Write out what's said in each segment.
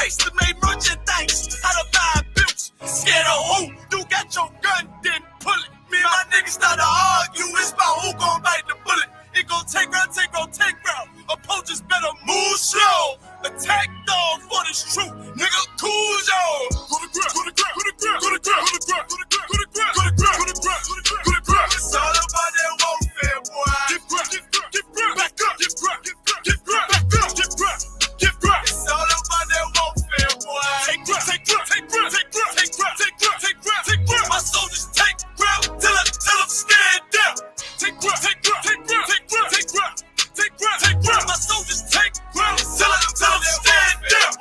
race to make merchandise. How to buy bills, scared of who? You got your gun, then pull it. Me and my niggas start to argue, it's about who gon' bite the bullet. It gon' take round, take round. Opponents better move slow. Attack dog for this truth, nigga. Cool zone. Go to grab, go to grab, go to grab, go to grab, go to grab, go to grab, go to grab, go to grab, go to grab, go to grab. It's all about that warfare, boy. Get grab, get grab, back up, get grab, get grab, back up, get grab, get grab. It's all about that warfare, boy. Take grab, take grab, take grab, take grab, take grab, take grab, take grab, take grab. My soldiers take grab till I'm scared down. Take grab, take grab, take grab, take grab, take grab, take grab, take grab. My soldiers take grab till I'm stand down.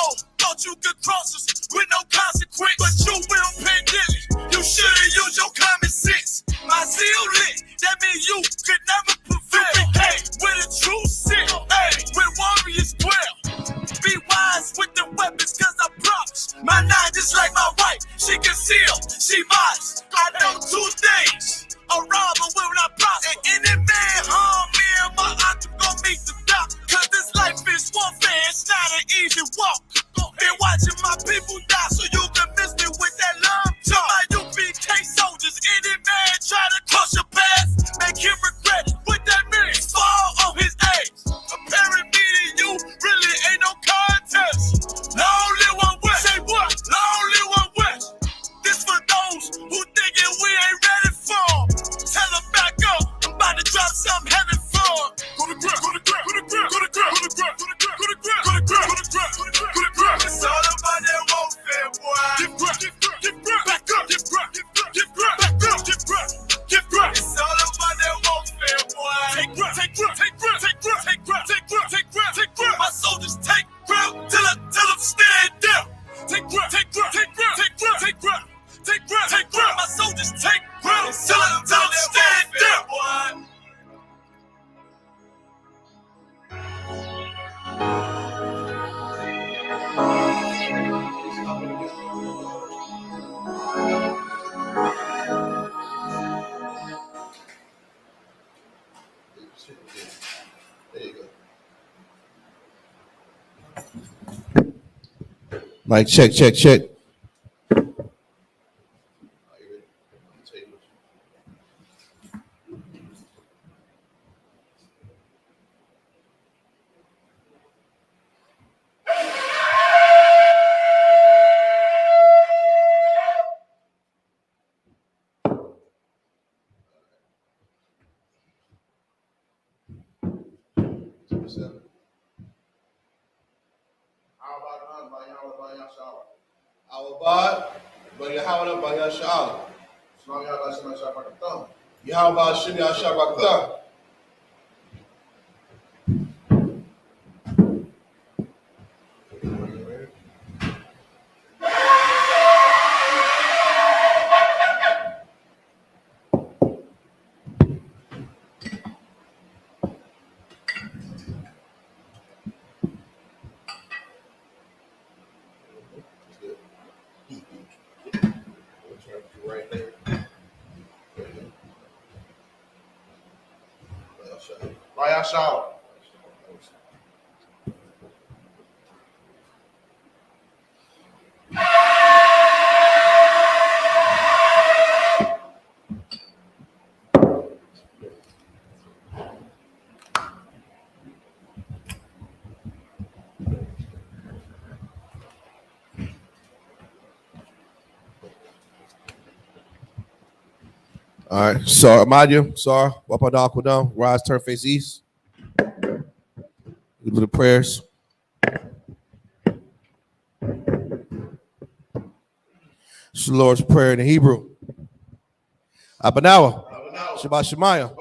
Oh, thought you could cross us with no consequence, but you will pay dearly. You should've used your common sense. My zeal lit, that means you could never prevail. Hey, with a true sin, hey, with warriors dwell. Be wise with the weapons, cause I promise. My nine just like my wife, she concealed, she modest. I know two things. A robber will not prosper. And any man harm me and my octave gon' meet the doc. Cause this life is warfare, it's not an easy walk. Been watching my people die so you can miss me with that love talk. My UPK soldiers, any man try to cross your path, make him regret it. With that million fall on his age. Comparing me to you really ain't no contest. Long live one West. Say what? Long live one West. This for those who thinking we ain't ready for. Tell them back up, I'm about to drop something heavy for. Go to grab, go to grab, go to grab, go to grab, go to grab, go to grab, go to grab, go to grab, go to grab, go to grab. It's all about that warfare, boy. Get grab, get grab, back up, get grab, get grab, back up, get grab, get grab. It's all about that warfare, boy. Take grab, take grab, take grab, take grab, take grab, take grab, take grab, take grab. My soldiers take grab till I'm stand down. Take grab, take grab, take grab, take grab, take grab. Take grab, take grab. My soldiers take grab till I'm stand down, boy. There you go. Mic check, check, check. Yahweh Shimmy Ashabakta. Right there. Bayashal. All right, so Amadia, sorry, Wapadakwadam, rise, turn, face east. Do the prayers. It's the Lord's Prayer in the Hebrew. Abanawa, Shabbat Shemaya,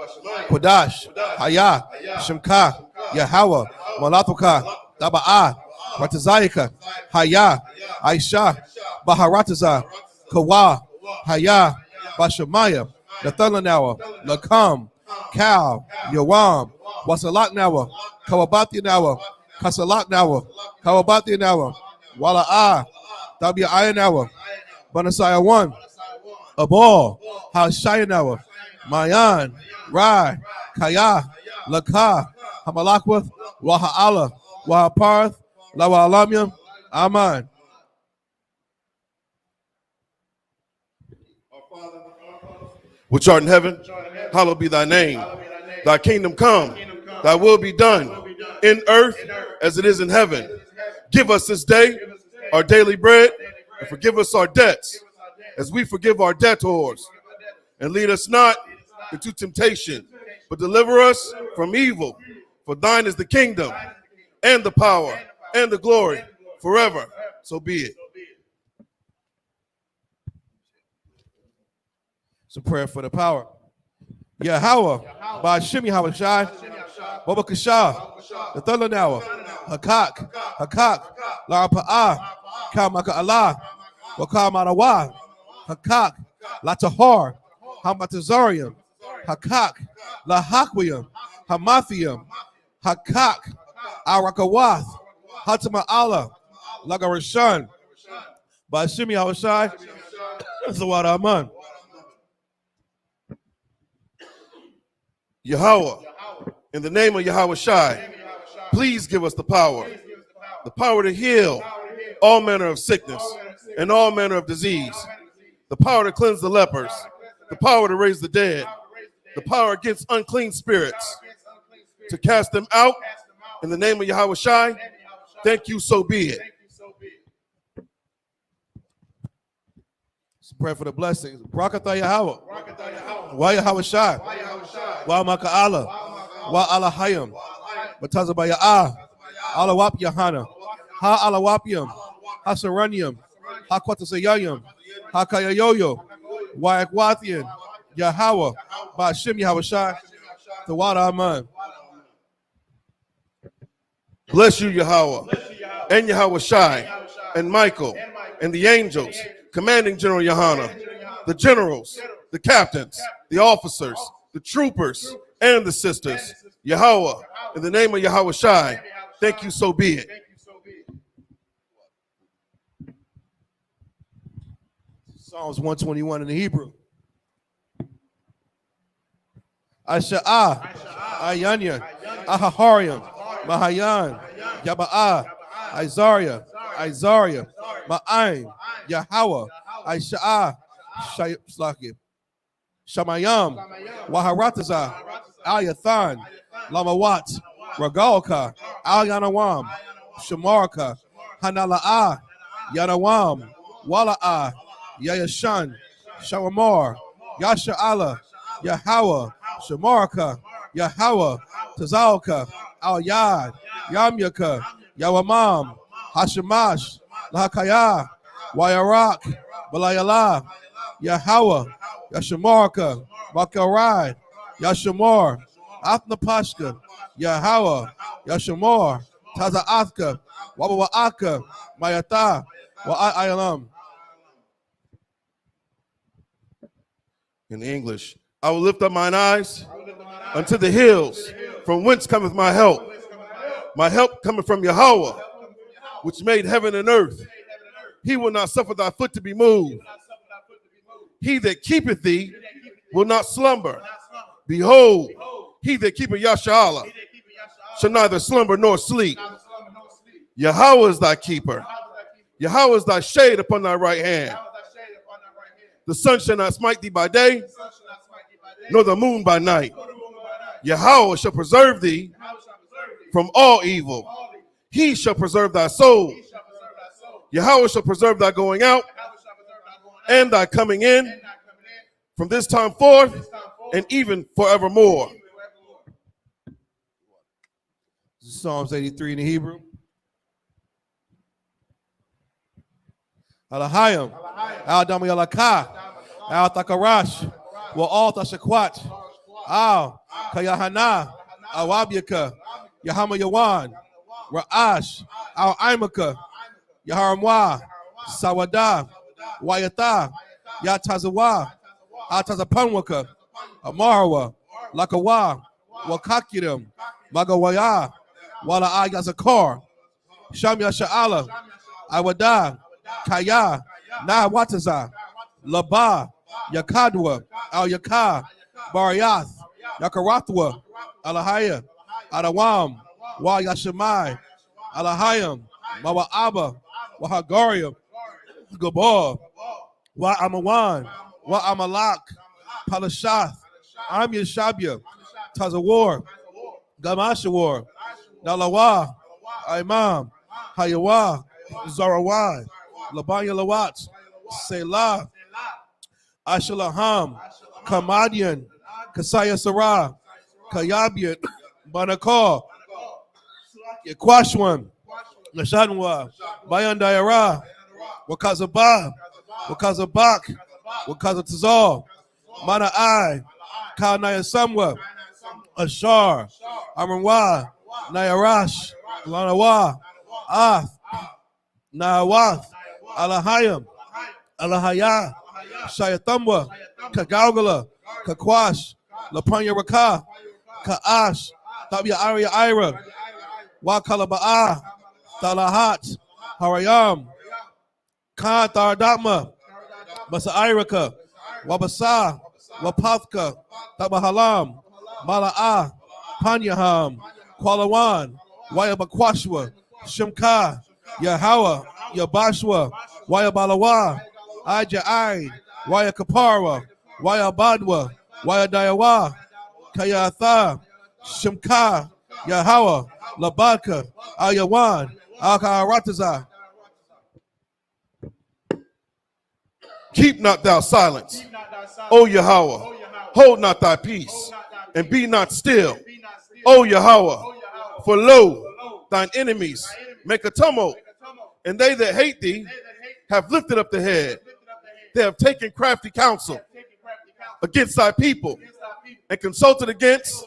Kodash, Hayah, Shemka, Yahweh, Malatuka, Daba'ah, Ratazayika, Hayah, Aisha, Baharataza, Kawa, Hayah, Bashamaya, Nathalanawa, Lakam, Kal, Yawam, Wasalaknawa, Kawabatianawa, Kasalaknawa, Kawabatianawa, Wala'ah, Tabi'ayanawa, Banasaya 1, Abal, Hashayanawa, Mayan, Rai, Kaya, Laka, Hamalakwath, Waha'ala, Wahaparth, Lawalamyam, Amen. Which art in heaven, hallowed be thy name. Thy kingdom come, thy will be done in earth as it is in heaven. Give us this day our daily bread, and forgive us our debts as we forgive our debtors. And lead us not into temptation, but deliver us from evil. For thine is the kingdom, and the power, and the glory, forever. So be it. It's a prayer for the power. Yahweh, Ba'ashim Yahweh Shai, Baba Kasha, the Thulanawa, Hakak, Larapa'ah, Kamaka Allah, Wakamarawa, Hakak, Latahar, Hamatazarium, Hakak, Lahakwiyam, Hamathium, Hakak, Arakawath, Hatama Allah, Lagarashan, Ba'ashim Yahweh Shai, Zawad Aman. Yahweh, in the name of Yahweh Shai, please give us the power to heal all manner of sickness and all manner of disease, the power to cleanse the lepers, the power to raise the dead, the power against unclean spirits, to cast them out in the name of Yahweh Shai. Thank you, so be it. Pray for the blessings. Barakatah Yahweh. Wa Yahweh Shai. Wa Maka'ala. Wa Alahayim. Batazabaya. Alawap Yahana. Ha Alawapiyam. Ha Saranium. Ha Kwatasayayim. Ha Kayayoyo. Wa Ekwathian. Yahweh. Ba'ashim Yahweh Shai. Tawada Aman. Bless you, Yahweh, and Yahweh Shai, and Michael, and the angels, commanding General Yohana, the generals, the captains, the officers, the troopers, and the sisters. Yahweh, in the name of Yahweh Shai, thank you, so be it. Psalms 121 in the Hebrew. Asha'ah, Ayanyan, Ahahariam, Mahayan, Yaba'ah, Isaiah, Ma'aim, Yahweh, Isha'ah, Shamayam, Waharatazah, Ayathan, Lamawat, Ragalka, Al Yanawam, Shamarka, Hanala'ah, Yanawam, Wala'ah, Yayashan, Shawamar, Yasha'ala, Yahweh, Shamarka, Yahweh, Tazalka, Al Yad, Yamyaka, Yawamam, Hashemash, Lahakaya, Wayarak, Balayala, Yahweh, Yashamarka, Bakarai, Yashamar, Athnapashka, Yahweh, Yashamar, Tazaathka, Wabawaaka, Mayata, Wa'ayalam. In English, I will lift up mine eyes unto the hills, from whence cometh my help. My help cometh from Yahweh, which made heaven and earth. He will not suffer thy foot to be moved. He that keepeth thee will not slumber. Behold, he that keepeth Yasha'Allah shall neither slumber nor sleep. Yahweh is thy keeper. Yahweh is thy shade upon thy right hand. The sun shall not smite thee by day, nor the moon by night. Yahweh shall preserve thee from all evil. He shall preserve thy soul. Yahweh shall preserve thy going out and thy coming in from this time forth and even forevermore. Psalms 83 in the Hebrew. Alahayim, Al Damayalaka, Al Takarash, Wa Al Tashakwat, Al Kayahana, Awabyaka, Yahama Yawan, Ra'ash, Al Imaka, Yaharamwa, Sawada, Wayata, Yatazawa, Atazapanwaka, Amarwa, Lakawa, Wakakiram, Magawaya, Wala Ayazakar, Shamya Sha'ala, Awada, Kaya, Nawataza, Laba, Yakadwa, Al Yaka, Bariath, Yakarathwa, Alahaya, Adawam, Wa Yashamai, Alahayam, Mawa Abba, wa Hagaria, Gabor, wa Amawan, wa Amalak, Palashath, Am Yeshabia, Tazawar, Gamashawar, Nalawa, Imam, Hayawa, Zarawai, Labanya Lawat, Selah, Ashalaham, Kamadian, Kasaya Sarah, Kayabian, Banakar, Yakwashwan, Nashanwa, Bayan Dayara, Wakazabah, Wakazabak, Wakazatazal, Mana Ai, Ka Naya Samwa, Ashar, Amanwa, Nayarash, Lanawa, Ath, Nawath, Alahayam, Alahaya, Shayatamwa, Kagalgala, Kakwash, Lapanya Raka, Kaash, Tabia Aria Ira, Wakalabaa, Talahat, Harayam, Kantardama, Masairaka, Wabasa, Wapathka, Tabahalam, Mala'a, Panyaham, Kualawan, Wayabakwashwa, Shimka, Yahawa, Yabashwa, Wayabalawa, Aja'ai, Wayakapara, Wayabadwa, Wayadayawa, Kayatha, Shimka, Yahawa, Labaka, Ayawan, Alkaarataza. Keep not thou silence, O Yahweh. Hold not thy peace, and be not still, O Yahweh. For lo, thine enemies make a tumult, and they that hate thee have lifted up the head. They have taken crafty counsel against thy people, and consulted against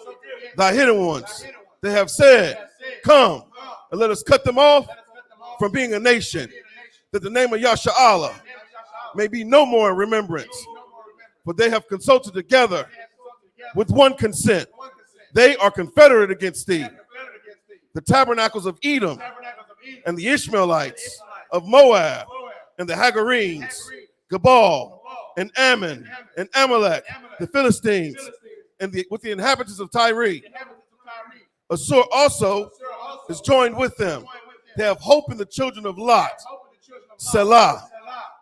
thy hidden ones. They have said, come, and let us cut them off from being a nation, that the name of Yasha'Allah may be no more in remembrance. For they have consulted together with one consent. They are confederate against thee. The tabernacles of Edom and the Ishmaelites of Moab and the Hagarenes, Gabal and Ammon and Amalek, the Philistines, and with the inhabitants of Tyre. Assur also is joined with them. They have hope in the children of Lot. Selah.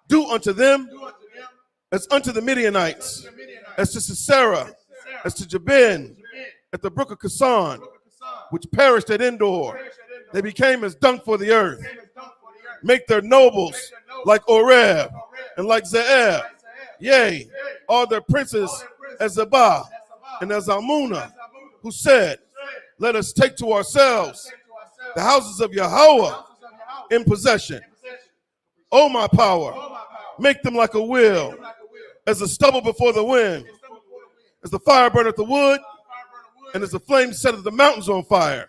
Do unto them as unto the Midianites, as to Sisera, as to Jabin, at the brook of Kasan, which perished at Endor. They became as dung for the earth. Make their nobles like Oreb and like Ze'er. Yea, all their princes as Zebah and as Almunah, who said, let us take to ourselves the houses of Yahweh in possession. O my power, make them like a wheel, as the stubble before the wind, as the fire burneth the wood, and as the flame setteth the mountains on fire.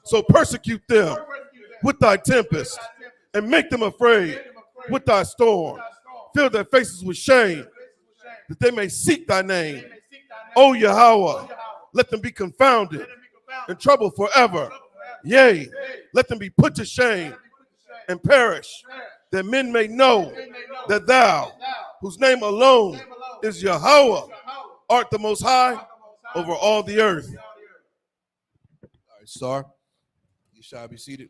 So persecute them with thy tempest, and make them afraid with thy storm. Fill their faces with shame, that they may seek thy name. O Yahweh, let them be confounded and troubled forever. Yea, let them be put to shame and perish, that men may know that thou, whose name alone is Yahweh, art the most high over all the earth. All right, Star, you shall be seated.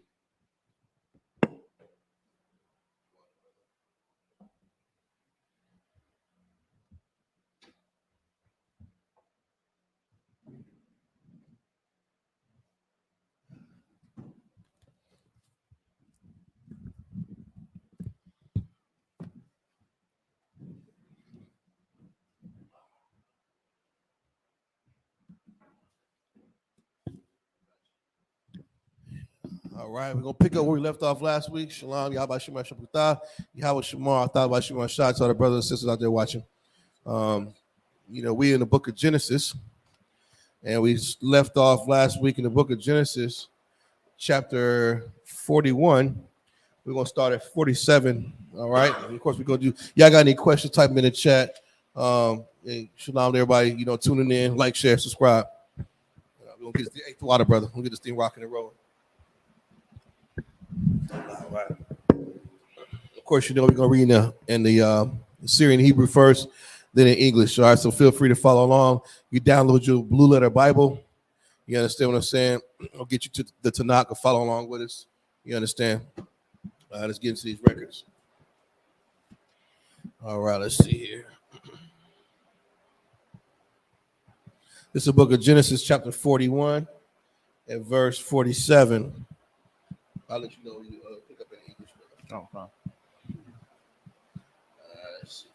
All right, we're going to pick up where we left off last week. Shalom, Yahweh Shema Shabbatah, Yahweh Shema, Yahweh Shema Shah, to all the brothers and sisters out there watching. We in the book of Genesis, and we left off last week in the book of Genesis, chapter 41. We're going to start at 47, all right? And of course, we're going to do, y'all got any questions, type them in the chat. Shalom to everybody, tuning in, like, share, subscribe. We're going to get this eighth water, brother. We'll get this thing rocking and rolling. All right. Of course, we're going to read in the Syrian Hebrew first, then in English. All right, so feel free to follow along. You download your Blue Letter Bible. You understand what I'm saying? I'll get you to the Tanakh and follow along with us. You understand? Let's get into these records. All right, let's see here. This is the book of Genesis, chapter 41, and verse 47. I'll let you know when you pick up in English. Oh, fine. Let's see,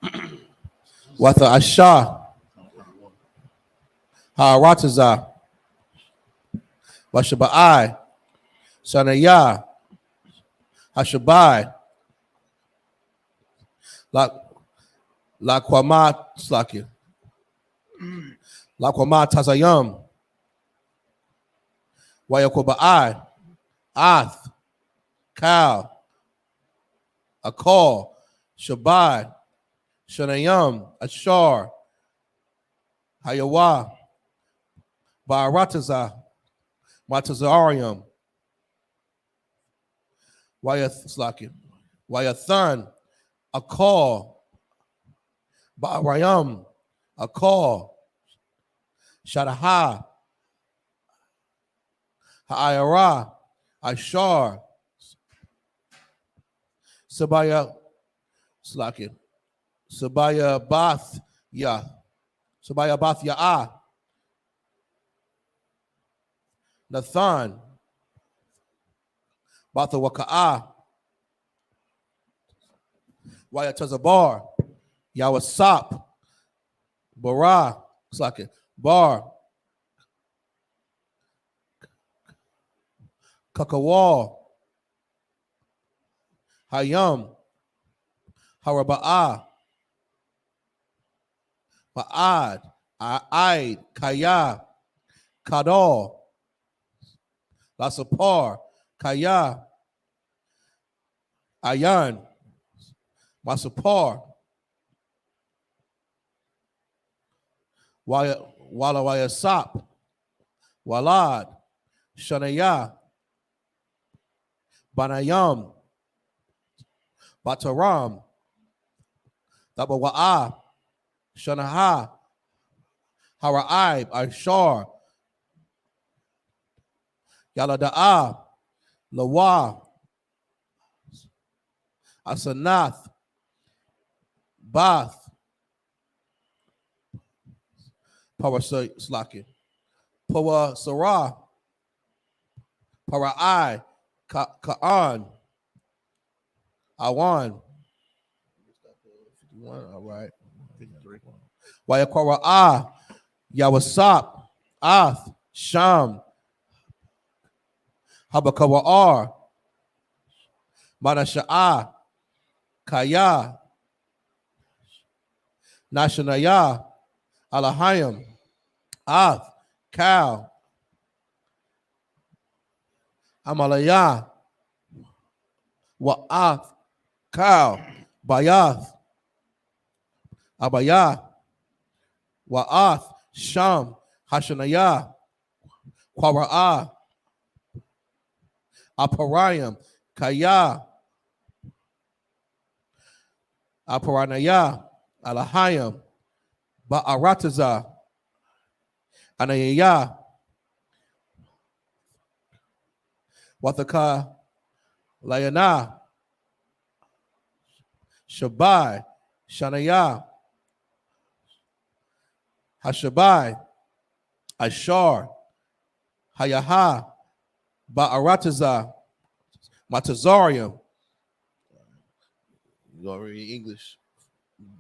47. Watha Asha, Ha'arataza, Washabai, Sanaya, Hashabai, Laquama Slaki, Laquama Tazayam, Wayakobai, Ath, Kal, Akal, Shabai, Shanayam, Ashar, Hayawa, Ba'arataza, Matazarium, Wayathslaki, Wayathan, Akal, Ba'arayam, Akal, Shadaha, Ha'ayara, Ashar, Sabaya Slaki, Sabaya Bath Ya, Sabaya Bath Ya'ah, Nathan, Batha Waka'ah, Wayatazabar, Yawasap, Bara, Slaki, Bar, Kakawal, Hayam, Haraba'ah, Ma'ad, A'id, Kaya, Kadal, Lasapar, Kaya, Ayan, Masapar, Walawayasap, Walad, Shanaya, Banayam, Bataram, Dabawa'a, Shanaha, Hara'ib, Ashar, Yalada'a, Lawa, Asanath, Bath, Paraslaki, Pawa Sarah, Para'ai, Ka'an, Awan, 51, all right. 53. Wayakwara, Yawasap, Ath, Sham, Habakawa'ar, Manasha'ah, Kaya, Nashanaya, Alahayim, Ath, Kal, Amalaya, Wa'ath, Kal, Bayath, Abaya, Wa'ath, Sham, Hashanaya, Kwara'ah, Aparayim, Kaya, Aparanaya, Alahayim, Ba'arataza, Anayaya, Wathaka, Layana, Shabai, Shanaya, Hashabai, Ashar, Hayaha, Ba'arataza, Matazarium. You already English.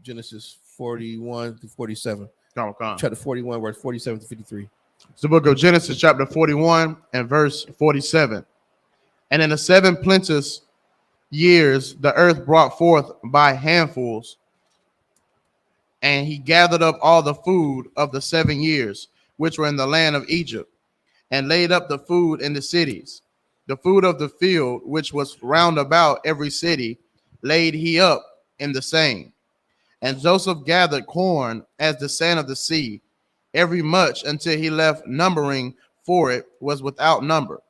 Genesis 41 to 47. Chapter 41, verse 47 to 53. It's the book of Genesis, chapter 41, and verse 47. And in the 7 plenteous years, the earth brought forth by handfuls, and he gathered up all the food of the 7 years, which were in the land of Egypt, and laid up the food in the cities. The food of the field, which was round about every city, laid he up in the same. And Joseph gathered corn as the sand of the sea, every much until he left numbering, for it was without number.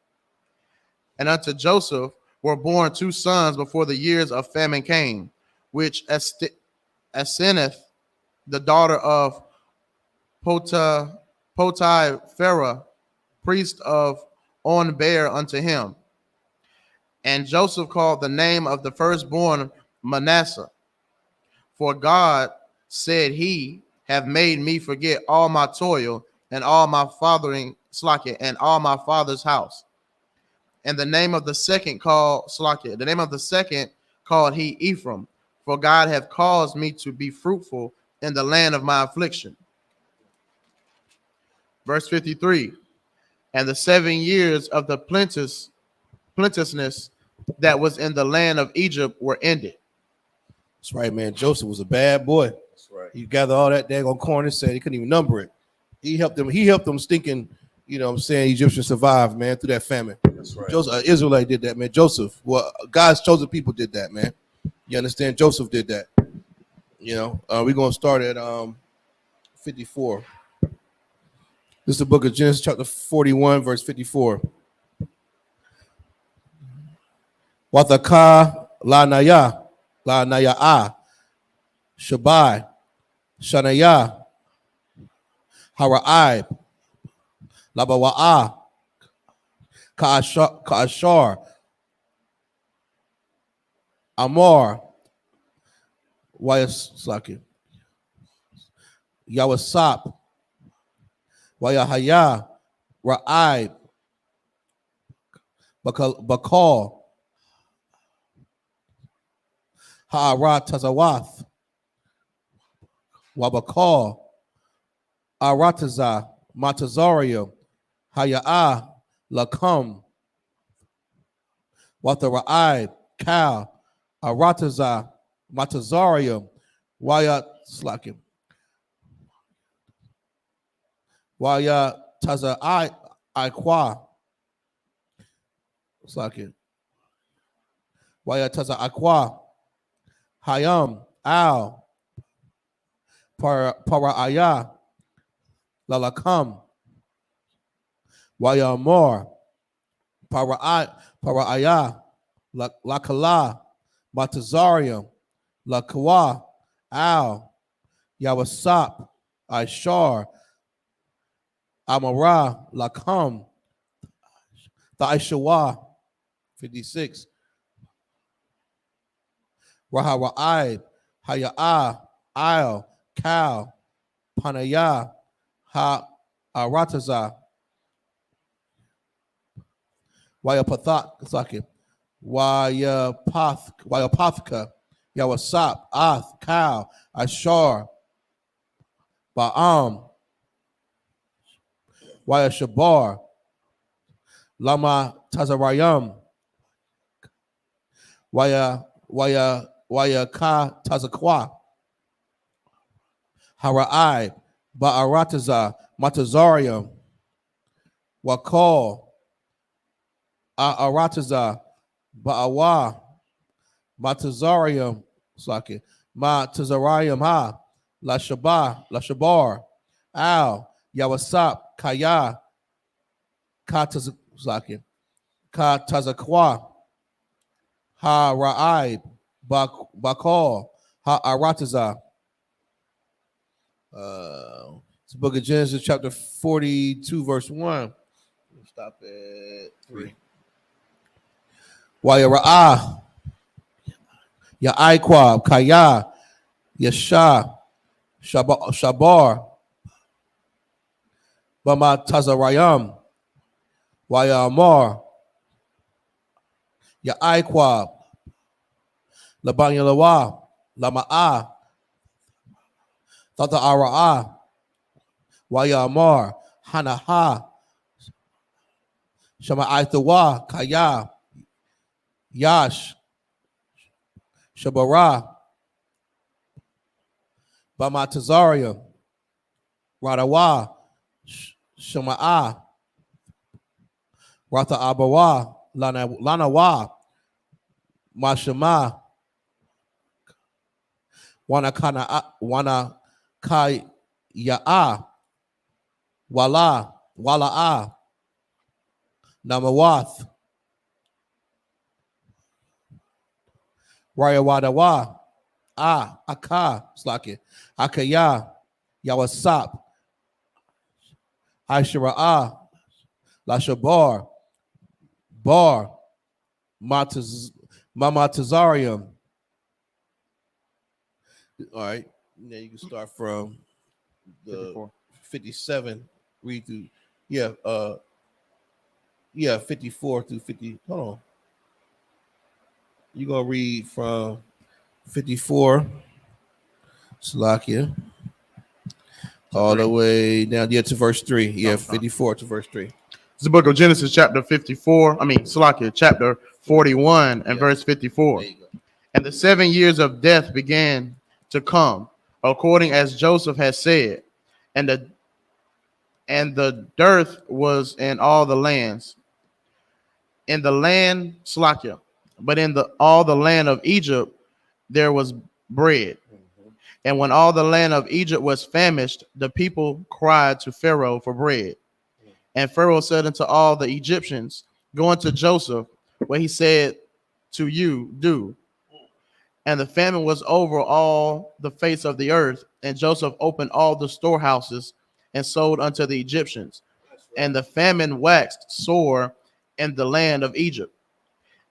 And unto Joseph were born 2 sons before the years of famine came, which Aseneth, the daughter of Potipharah, priest of on bear unto him. And Joseph called the name of the firstborn Manasseh. For God, said he, have made me forget all my toil and all my fathering Slakia and all my father's house. And the name of the second called Slakia. The name of the second called he Ephraim. For God hath caused me to be fruitful in the land of my affliction. Verse 53. And the 7 years of the plenteousness that was in the land of Egypt were ended. That's right, man. Joseph was a bad boy. That's right. He gathered all that daggone corn and said he couldn't even number it. He helped them stinking, you know what I'm saying, Egyptians survived, man, through that famine. That's right. Joseph, Israelite did that, man. Joseph, well, God's chosen people did that, man. You understand? Joseph did that. You know, we're going to start at 54. This is the book of Genesis, chapter 41, verse 54. Wataka la naya Shabai Shanaya Hara'ib Labawa'a Ka'ashar Amor Wayasaki Yawasap Wayahaya Ra'ib Bakal Ha'arat Tazawath Wabakal Arataza Matazaria Haya'a Lakam Wathara'ib Kal Arataza Matazaria Waya Slakim Waya Taza Iqua Slakim Waya Taza Iqua Hayam Al Para'aya Lalakam Wayamor Para'aya Lakala Matazarium Lakawa Al Yawasap Ishar Amara Lakam Thaishawa 56 Rahara'ib Haya'a Al Kal Panaya Ha Arataza Wayapathak Wayapathka Yawasap Ath Kal Ashar Ba'am Wayashabar Lama Tazarayam Wayaka Tazakwa Hara'ib Ba'arataza Matazarium Wakal Arataza Ba'awa Matazarium Slaki Matazarium Ha Lashabar Al Yawasap Kaya Katazaki Katazakwa Ha Ra'ib Bakal Ha Arataza. It's the book of Genesis, chapter 42, verse 1. Stop at 3. Wayara'ah Ya'aiqab Kaya Yasha Shabar Bama Tazarayam Wayamar Ya'aiqab Labanyalawa Lama'a Tata Ara'a Wayamar Hanaha Shama'aitawa Kaya Yash Shabara Bamatazaria Radawa Shama'a Rata Abawa Lanawa Mashama Wana Kai Ya'a Wala'a Namawath Rayawadawa Aka Slaki Akaya Yawasap Aishara'a Lashabar Bar, Mamatazarium. All right. Now you can start from the 54. 57. Read through. Yeah. 54 through 50. Hold on. You're gonna read from 54. Salakia. All the way down to verse 3. Yeah, 54 to verse 3. It's the book of Genesis, chapter 54. Salakia, chapter 41 and verse 54. And the 7 years of death began to come, according as Joseph had said, and the dearth was in all the lands, in the land Slakia, but in all the land of Egypt there was bread. And when all the land of Egypt was famished, the people cried to Pharaoh for bread. And Pharaoh said unto all the Egyptians, go unto Joseph, what he said to you, do. And the famine was over all the face of the earth, and Joseph opened all the storehouses and sold unto the Egyptians. And the famine waxed sore in the land of Egypt.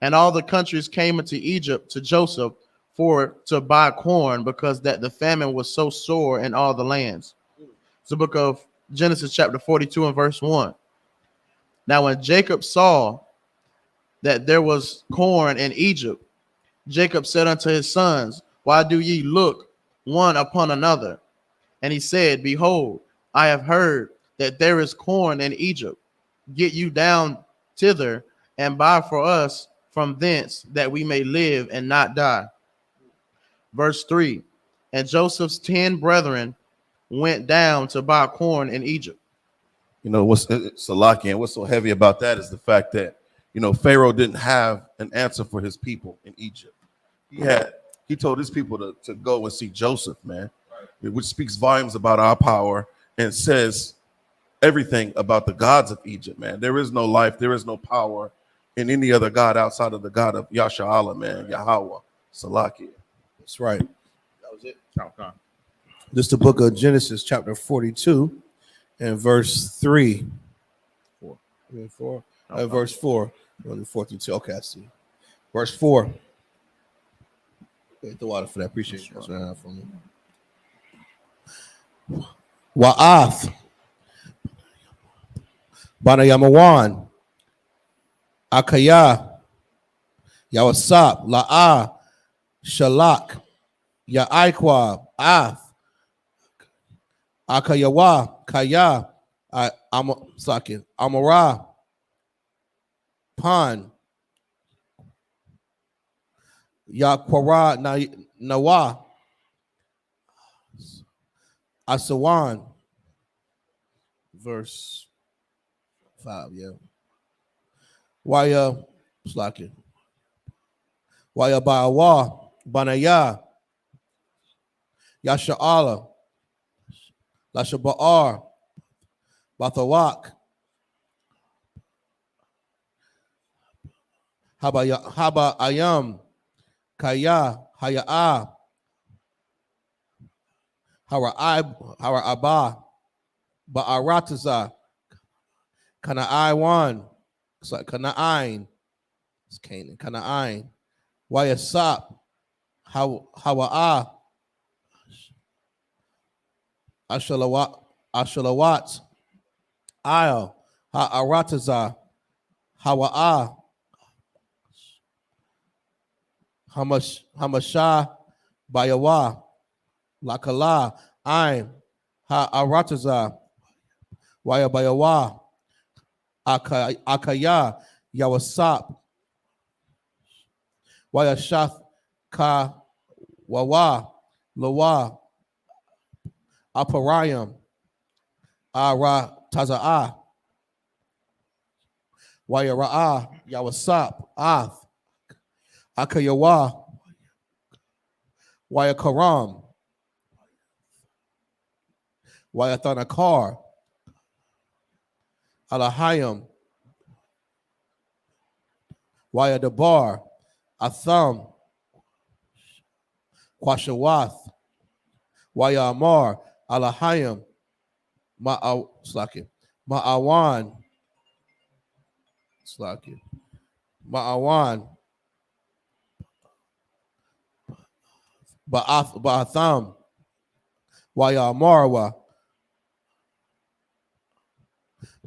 And all the countries came into Egypt to Joseph to buy corn, because that the famine was so sore in all the lands. It's the book of Genesis chapter 42 and verse 1. Now when Jacob saw that there was corn in Egypt, Jacob said unto his sons, why do ye look one upon another? And he said, behold, I have heard that there is corn in Egypt. Get you down thither and buy for us from thence, that we may live and not die. Verse 3. And Joseph's 10 brethren went down to buy corn in Egypt. You know, what's Salaki, and what's so heavy about that is the fact that, you know, Pharaoh didn't have an answer for his people in Egypt. He told his people to go and see Joseph, man, which speaks volumes about our power and says everything about the gods of Egypt, man. There is no life, there is no power in any other god outside of the God of Yasha Allah, man, Yahweh, Salaki. That's right. That was it. Okay. This is the book of Genesis, chapter 42, and verse 3. 4. Verse 4. 4 through 2. Okay, I see. Verse 4. Wait, the water for that. Appreciate you. Right. For me. Wa'ath. Banayamawan. Akaya. Yawasap. La'ah. Shalak. Ya'aiqua. Ath. Akayawa. Kaya. Amara. Pan. Yaquara Nawa. Asawan. Verse 5, yeah. Waya Slaki. Waya Ba'awa. Banaya. Yasha'ala. Lasha Ba'ar. Bathawak. Haba Ayam. Kaya. Haya'a. Hara Abba. Ba'arataza. Kana'aiwan. It's like Kana'ain. It's Canaan. Kana'ain. Wayasap. Hawa'a. Ashalawat. I'll. Ha'arataza. Hawa'a. Hamasha. Bayawa. Lakala. Aim. Ha'arataza. Wayabayawa. Akaya. Yawasap. Wayashath. Ka. Wawa. Lawa. Aparayam. Ara Taza'a. Wayara'a. Yawasap. Ath. Akayawa. Wayakaram. Wayathanakar. Alahayam. Wayadabar. Atham. Kwashawath. Wayamar. Alahayam. Ma'awan. Slaki. Ma'awan, Ba'atham, Wayamarwa,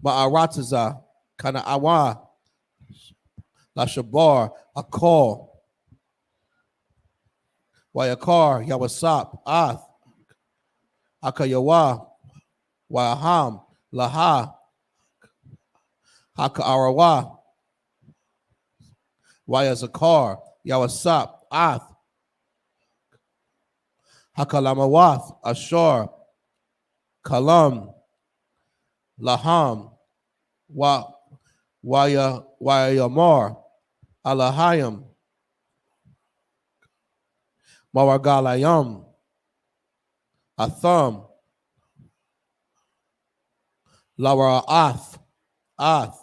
Ma'arataza, Kana'awa, Lashabar, Akol, Wayakar, Yawasap, Ath, Akayawa, Waham, Laha, Haka'arawa, Wayazakar, Yawasap, Ath, Hakalamawath, Ashur, Kalam, Laham, Wayamar, Alahayam, Maragalayam, Atham, Laraath, Ath,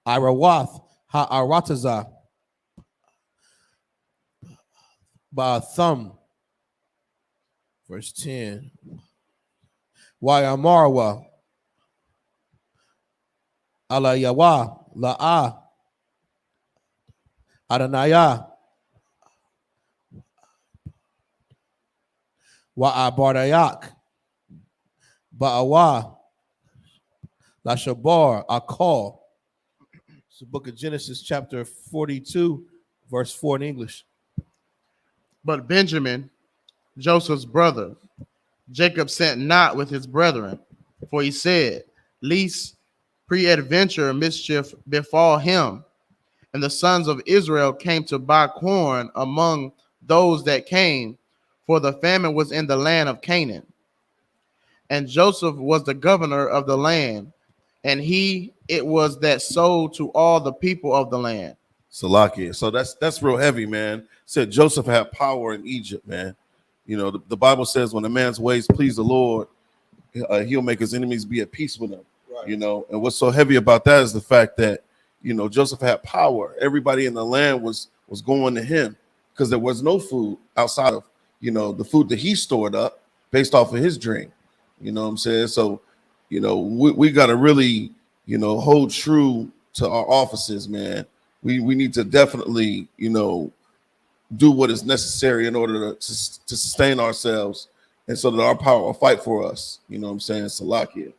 Irawath, Ha'arataza, Ba'atham, verse 10, Wayamarwa, Alayawa, La'a, Adonaiah, Wa'abarayak, Ba'awa, Lashabar, Akol. It's the book of Genesis, chapter 42, verse 4 in English. But Benjamin, Joseph's brother, Jacob sent not with his brethren, for he said, lest peradventure mischief befall him. And the sons of Israel came to buy corn among those that came, for the famine was in the land of Canaan. And Joseph was the governor of the land, and he it was that sold to all the people of the land. Salakia. So that's real heavy, man. Said Joseph had power in Egypt, man. You know, the Bible says when a man's ways please the Lord, he'll make his enemies be at peace with him. Right. You know, and what's so heavy about that is the fact that, you know, Joseph had power. Everybody in the land was going to him because there was no food outside of, you know, the food that he stored up based off of his dream. You know what I'm saying? So, you know, we got to really, you know, hold true to our offices, man. We need to definitely, you know, do what is necessary in order to sustain ourselves and so that our power will fight for us. You know what I'm saying? Salakia.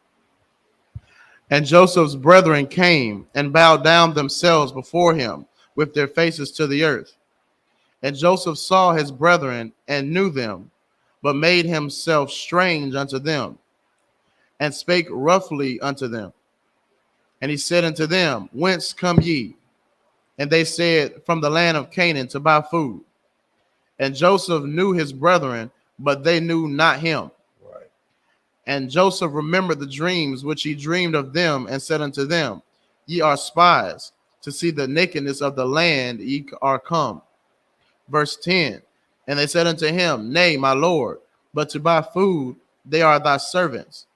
And Joseph's brethren came and bowed down themselves before him with their faces to the earth. And Joseph saw his brethren and knew them, but made himself strange unto them, and spake roughly unto them. And he said unto them, whence come ye? And they said, from the land of Canaan to buy food. And Joseph knew his brethren, but they knew not him. Right. And Joseph remembered the dreams which he dreamed of them, and said unto them, ye are spies, to see the nakedness of the land ye are come. Verse 10, and they said unto him, nay, my Lord, but to buy food they are thy servants.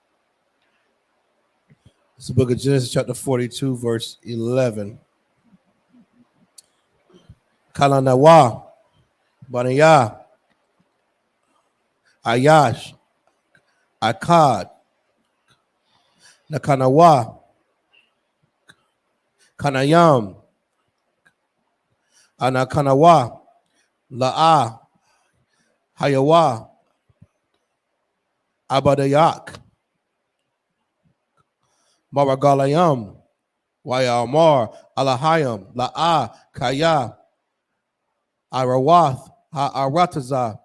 It's the book of Genesis, chapter 42, verse 11. Kalanawa, Banaya, Ayash, Akkad, Nakanawa, Kanayam, Anakanawa, La'a, Hayawa, Abadayak, Maragalayam, Wayamar, Alahayam, La'a, Kaya, Irawath, Ha'arataza,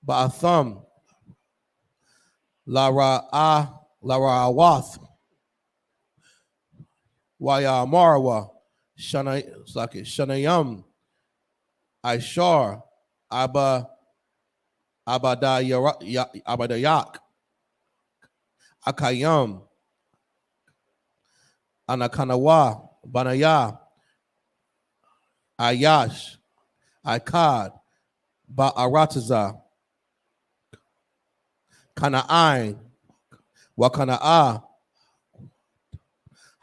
Ba'atham, Lara'awath, Wayamarwa, Shanayam, Ishar, Abadayak, Akayam, Anakanawa, Banaya, Ayash, Akkad, Ba'arataza, Kana'ain, Wakana'a,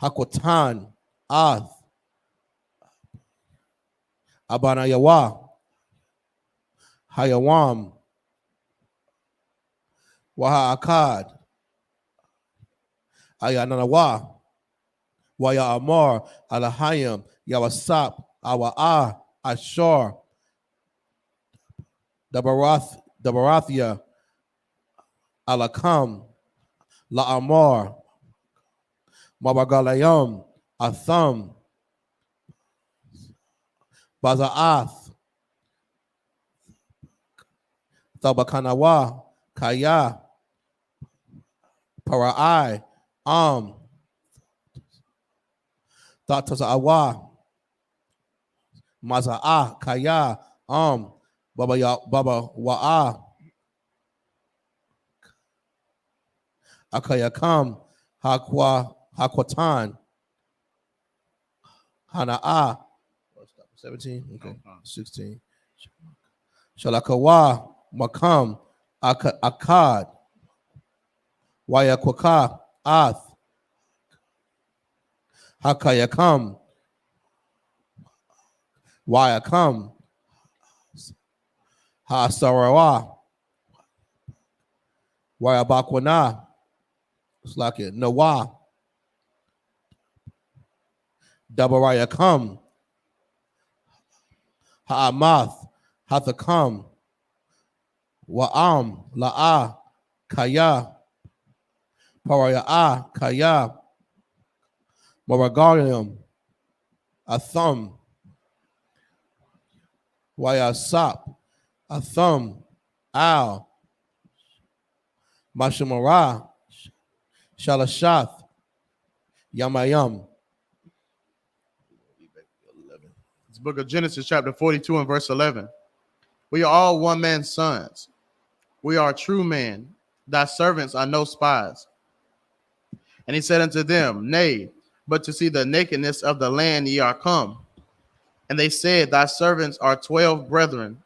Hakotan, Ath, Abanayawa, Hayawam, Waha Akkad, Ayananawa, Waya Amar, Alahayim, Yawasap, Awa Ashar, Dabarathia, Alakam, La Amar, Mabagalayam, Atham, Bazaath, Tabakanawa, Kaya, Paraai, Tatazawa, Maza'a, Kaya, Baba Wa'a, Akayakam, Hakwatan, Hana'a, 17, okay, 16. Shalakawa, Makam, Akkad, Wayakwaka, Ath, Hakayakam, Wayakam, Hasarawa, Wayabakwana, it's like it, Nawa, Dabarayakam, Ha'amath, Hathakam, Wa'am, La'a, Kaya, Paraya'a, Kaya, Moragarium, Atham, Wayasap, Atham, Al, Mashamara, Shalashath, Yamayam. It's the book of Genesis, chapter 42 and verse 11. We are all one man's sons. We are true men. Thy servants are no spies. And he said unto them, Nay, but to see the nakedness of the land ye are come. And they said, Thy servants are 12 brethren,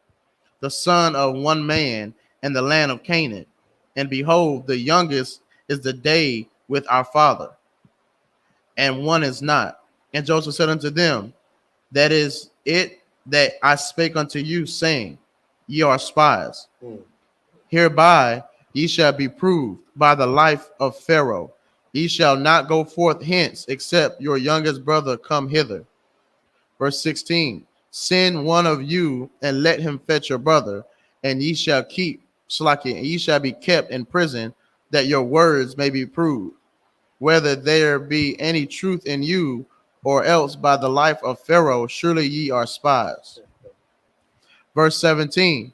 the son of one man in the land of Canaan. And behold, the youngest is the day with our father, and one is not. And Joseph said unto them, That is it that I spake unto you, saying, Ye are spies. Hereby ye shall be proved by the life of Pharaoh. Ye shall not go forth hence, except your youngest brother come hither. Verse 16, send one of you and let him fetch your brother, and ye shall ye shall be kept in prison, that your words may be proved, whether there be any truth in you, or else by the life of Pharaoh, surely ye are spies. Verse 17,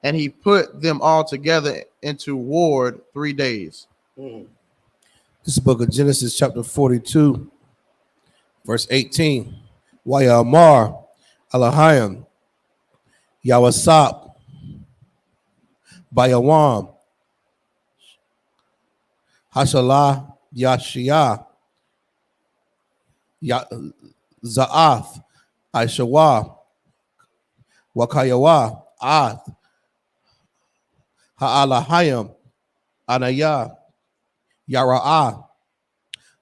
and he put them all together into ward 3 days. This is the book of Genesis, chapter 42, verse 18. Waya Amar, Alahayim, Yawasap, Bayawam, Hashalah, Yashia, Za'ath, Aishawa, Wakayawa, Ath, Ha'alahayim, Anaya, Yara'ah,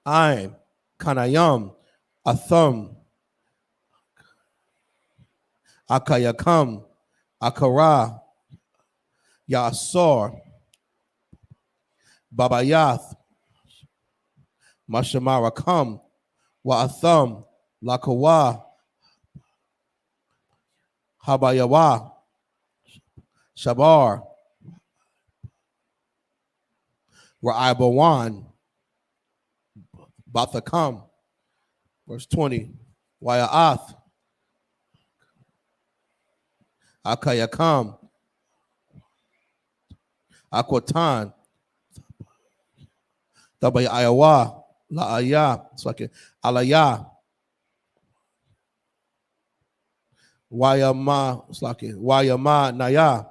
Aim, Kanayam, Atham, Akayakam, Akara, Yasor, Babayath, Mashamarakam, Wa'atham, Lakawa, Habayawa, Shabar, Ra'ibawan, Bathakam. Verse 20, Waya'ath, Akayakam, Akwatan, Tabayawa, La'aya, it's like Alaya, Wayama, it's like Wayama Naya,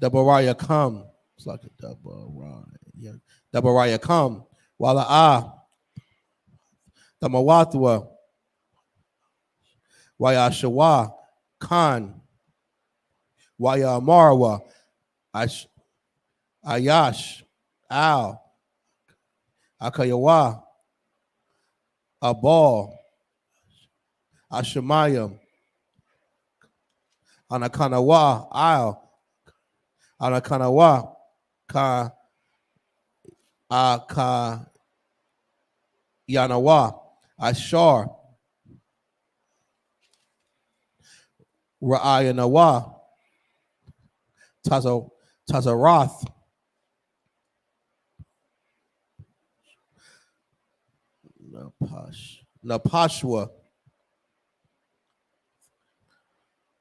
Dabaraya Kam, it's like Dabaraya Kam, Wala'a, Damawathwa, Wayashawa, Khan, Wayamarwa, Ayash, Al, Akayawa, Abal, Ashemayim, Anakanawa, Al, Anakanawa, Ka, Yanawa, Ashar, Ra'ayanawa, Tazaroth, Napashwa,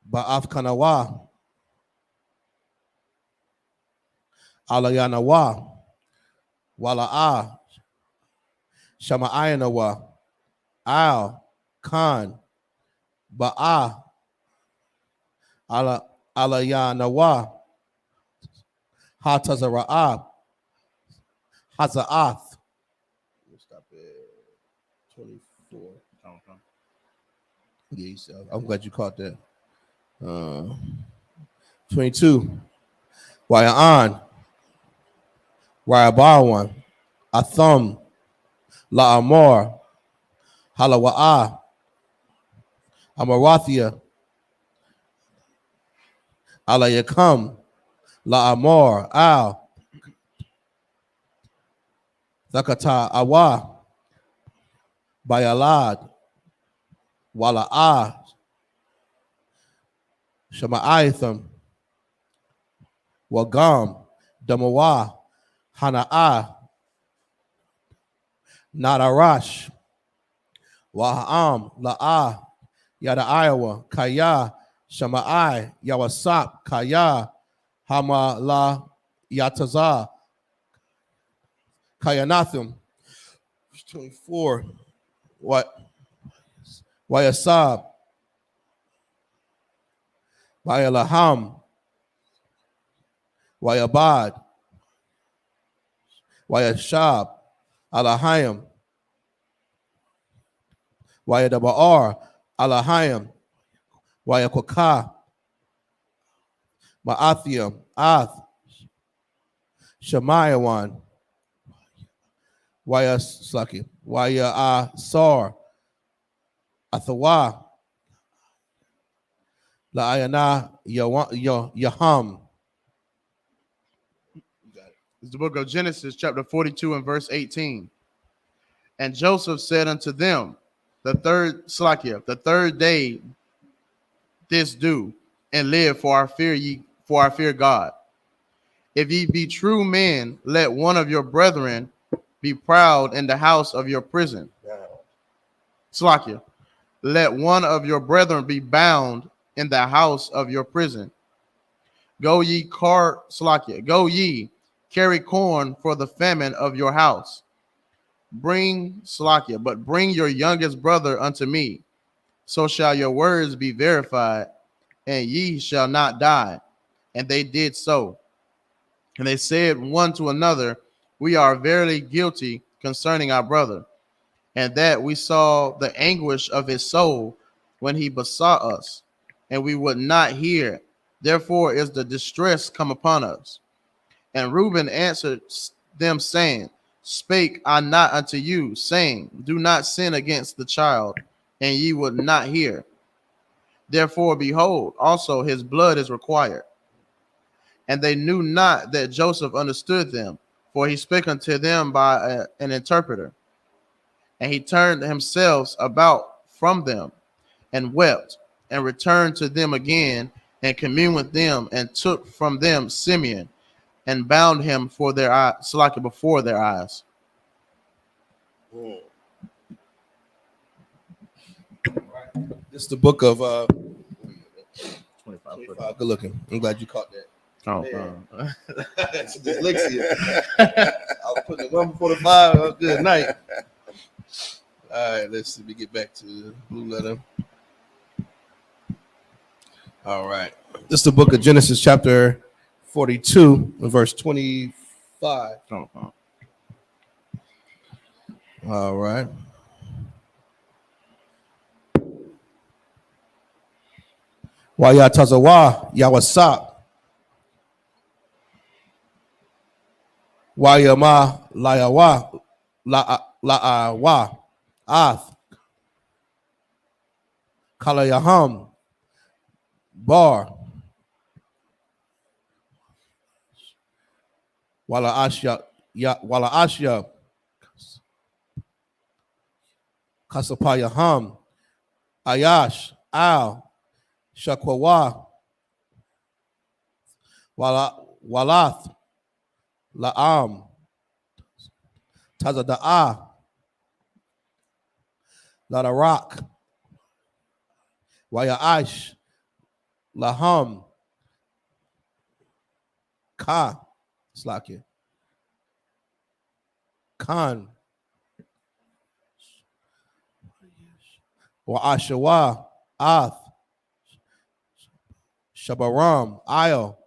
Ba'af Kanawa, Alayanawa, Wala'a, Shama'ayanawa, Al, Khan, Ba'a, Alayanawa, Hatazara'a, Haza'ath. Stop at 24. Yeah, I'm glad you caught that. 22. Waya'an, Rayabawan, Atham, La'amor, Halawa'a, Amarathia, Alayakam, La'amor, Al, Zakata Awa, Bayalad, Wala'a, Shama'aitham, Wagam, Damawa, Hana'a, Nadarash, Waham, La'a, Yada Iowa, Kaya, Shama'ai, Yawasap, Kaya, Hama La Yataza, Kayanathim, 24. What? Wayasab, Wayalaham, Wayabad, Wayashab, Alahayim, Wayadaba'ar, Alahayim, Wayakwaka, Ma'athiam, Ath, Shemayawan, Wayaslaki, Wayasar, Athawa, La'ayana, Yaham. It's the book of Genesis, chapter 42 and verse 18. And Joseph said unto them, the third day this do, and live, for I fear God. If ye be true men, let one of your brethren be proud in the house of your prison. Let one of your brethren be bound in the house of your prison. Go ye, carry corn for the famine of your house. Bring your youngest brother unto me. So shall your words be verified, and ye shall not die. And they did so. And they said one to another, we are verily guilty concerning our brother, and that we saw the anguish of his soul when he besought us, and we would not hear. Therefore is the distress come upon us. And Reuben answered them, saying, spake I not unto you, saying, do not sin against the child, and ye would not hear. Therefore, behold, also his blood is required. And they knew not that Joseph understood them, for he spake unto them by an interpreter. And he turned himself about from them, and wept, and returned to them again, and communed with them, and took from them Simeon, and bound him for their eyes, before their eyes. This is the book of 25. Good looking. I'm glad you caught that. Oh, That's dyslexia. I was putting it 1 before the 5. Oh, good night. All right, let's see. We get back to the blue letter. All right. This is the book of Genesis, chapter 42, verse 25. All right. Wayatazawa, Yawasap. Wayama, Layawa, La'awa, Ath, Kalayaham, Bar, Wala Ashya, Kasapayaham, Ayash, Al, Shakwawa, Walath, La'am, Tazada'a, Ladarak, Wayaish, Laham, Ka, Slaki, Khan, Wa'ashawa, Ath, Shabaram, Io,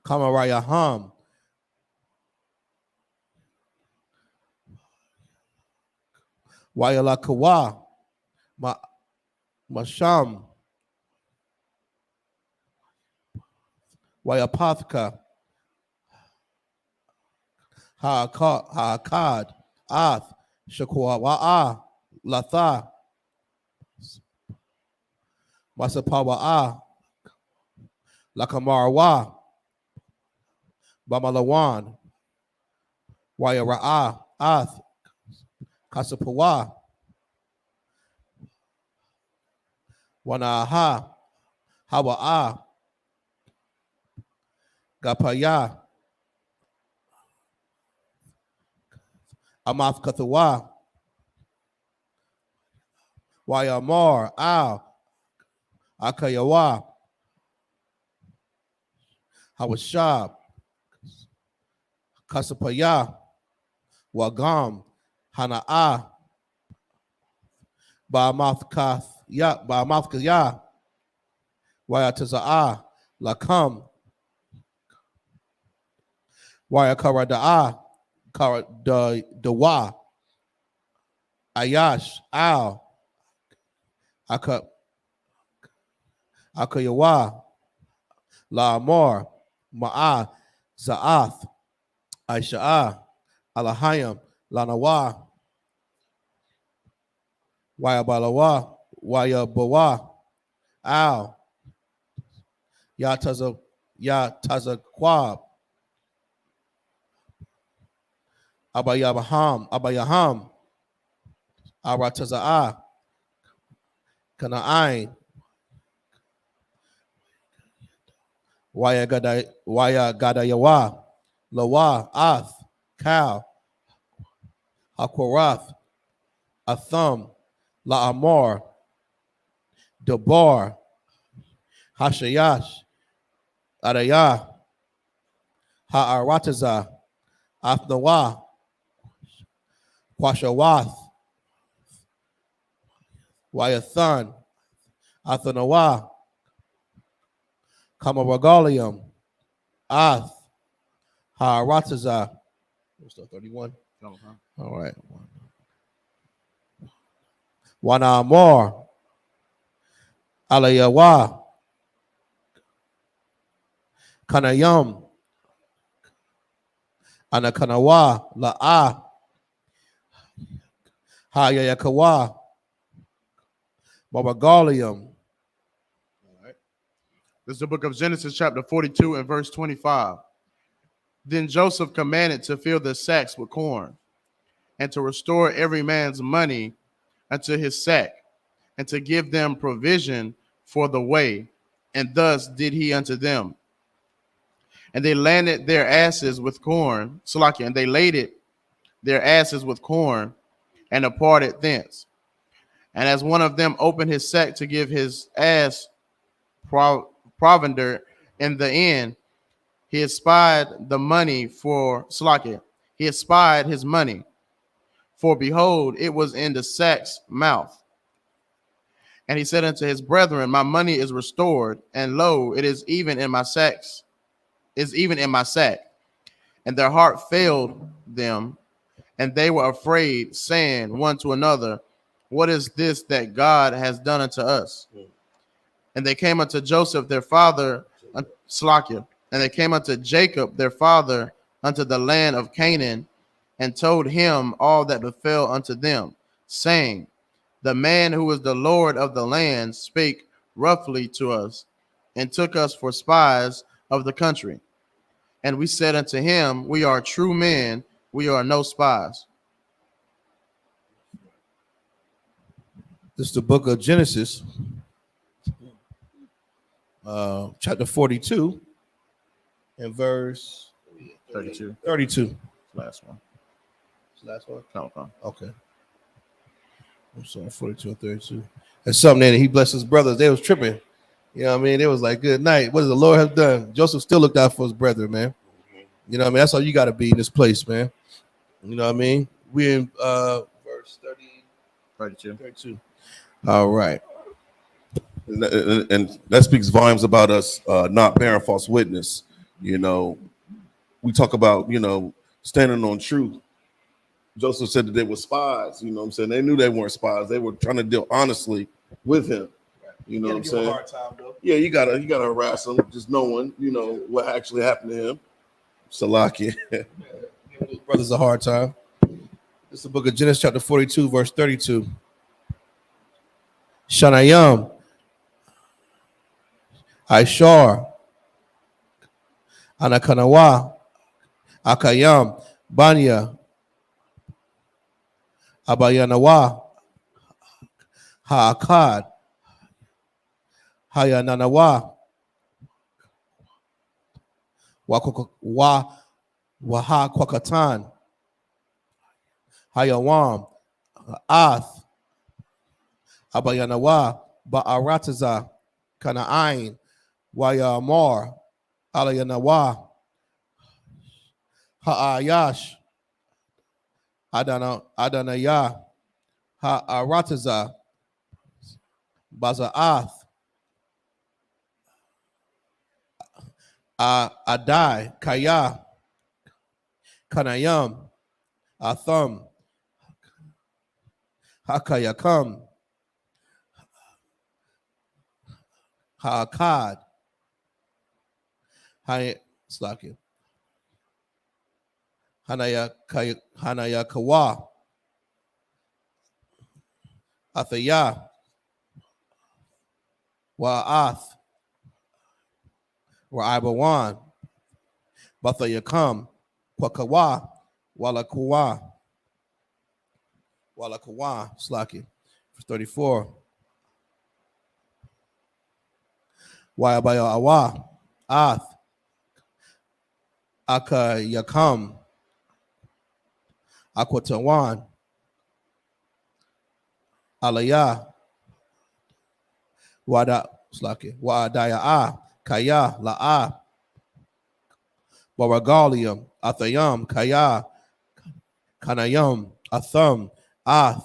Kamarayaham, Wayalakawa, Masham, Wayapathka, Haakad, Ath, Shakwa Wa'a, Latha, Masapawa'a, Lakamarawa, Bamalawan, Wayara'a, Ath, Kasapawa, Wanaha, Hawa'a, Gapaya, Amath Kathawa, Wayamar, Al, Akayawa, Hawashab, Kasapaya, Wagam, Hana'a, Ba'amathkaya, Wayataza'a, Lakam, Wayakarada'a, Dawa, Ayash, Al, Akayawa, La'amor, Ma'a, Za'ath, Aisha'a, Alahayam, Lanawa, Wayabalawa, Wayabawa, Al, Yatazaquab, Abayaham, Arataza'a, Kana'ain, Wayagadayawa, Lawa, Ath, Kal, Hakorath, Atham, La'amor, Debar, Hashayash, Arayah, Ha'arataza, Athnawa, Quashawath, Wayathan, Athanawa, Kamaragalium, Ath, Ha'arataza. Still 31. All right. Wanamor, Alayawa, Kanayam, Anakanawa, La'a, Hayayakawa, Babagalium. This is the book of Genesis, chapter 42 and verse 25. Then Joseph commanded to fill the sacks with corn, and to restore every man's money unto his sack, and to give them provision for the way. And thus did he unto them. And they landed their asses with corn, and they laded their asses with corn, and departed thence. And as one of them opened his sack to give his ass provender in the inn, he espied the money for He espied his money, for behold, it was in the sack's mouth. And he said unto his brethren, my money is restored, and lo, it is even in my sack. And their heart failed them, and they were afraid, saying one to another, what is this that God has done unto us? And they came unto Joseph their father, and they came unto Jacob their father unto the land of Canaan, and told him all that befell unto them, saying, the man who is the Lord of the land spake roughly to us, and took us for spies of the country. And we said unto him, we are true men, we are no spies. This is the book of Genesis, chapter 42, and verse 32. 32. Last one. Last one? No. Okay. I'm sorry, 42 and 32. There's something there. He blessed his brothers. They was tripping. You know what I mean? It was like, good night. What does the Lord have done? Joseph still looked out for his brethren, man. You know what I mean? That's how you got to be in this place, man. You know what I mean? We're in verse 32. All right. And that speaks volumes about us not bearing false witness. You know, we talk about, you know, standing on truth. Joseph said that they were spies. You know what I'm saying? They knew they weren't spies. They were trying to deal honestly with him. You know what I'm saying? Hard time, though. Yeah, you gotta harass him, just knowing, you know, what actually happened to him. Salakia. Brothers a hard time. This is the book of Genesis, chapter 42, verse 32. Shanayam, Aishar, Anakanawa, Akayam, Banya, Abayanawa, Haakad, Hayananawa, Waha Kwakatan, Hayawam, Ath, Abayanawa, Ba'arataza, Kana'ain, Wayamar, Alayanawa, Ha'ayash, Adanaya, Ha'arataza, Baza'ath, Adai, Kaya, Kanayam, Atham, Hakayakam, Haakad, Hanaya Kawa, Athaya, Wa'ath, Ra'ibawan, Bathayakam, Kwakawa, Walakuwa, Slaki, verse 34. Wayabaya Awa, Ath, Akayakam, Akwatawan, Alaya, Wa'adaya, Kaya, La'a, Waragalium, Athayam, Kaya, Kanayam, Atham, Ath,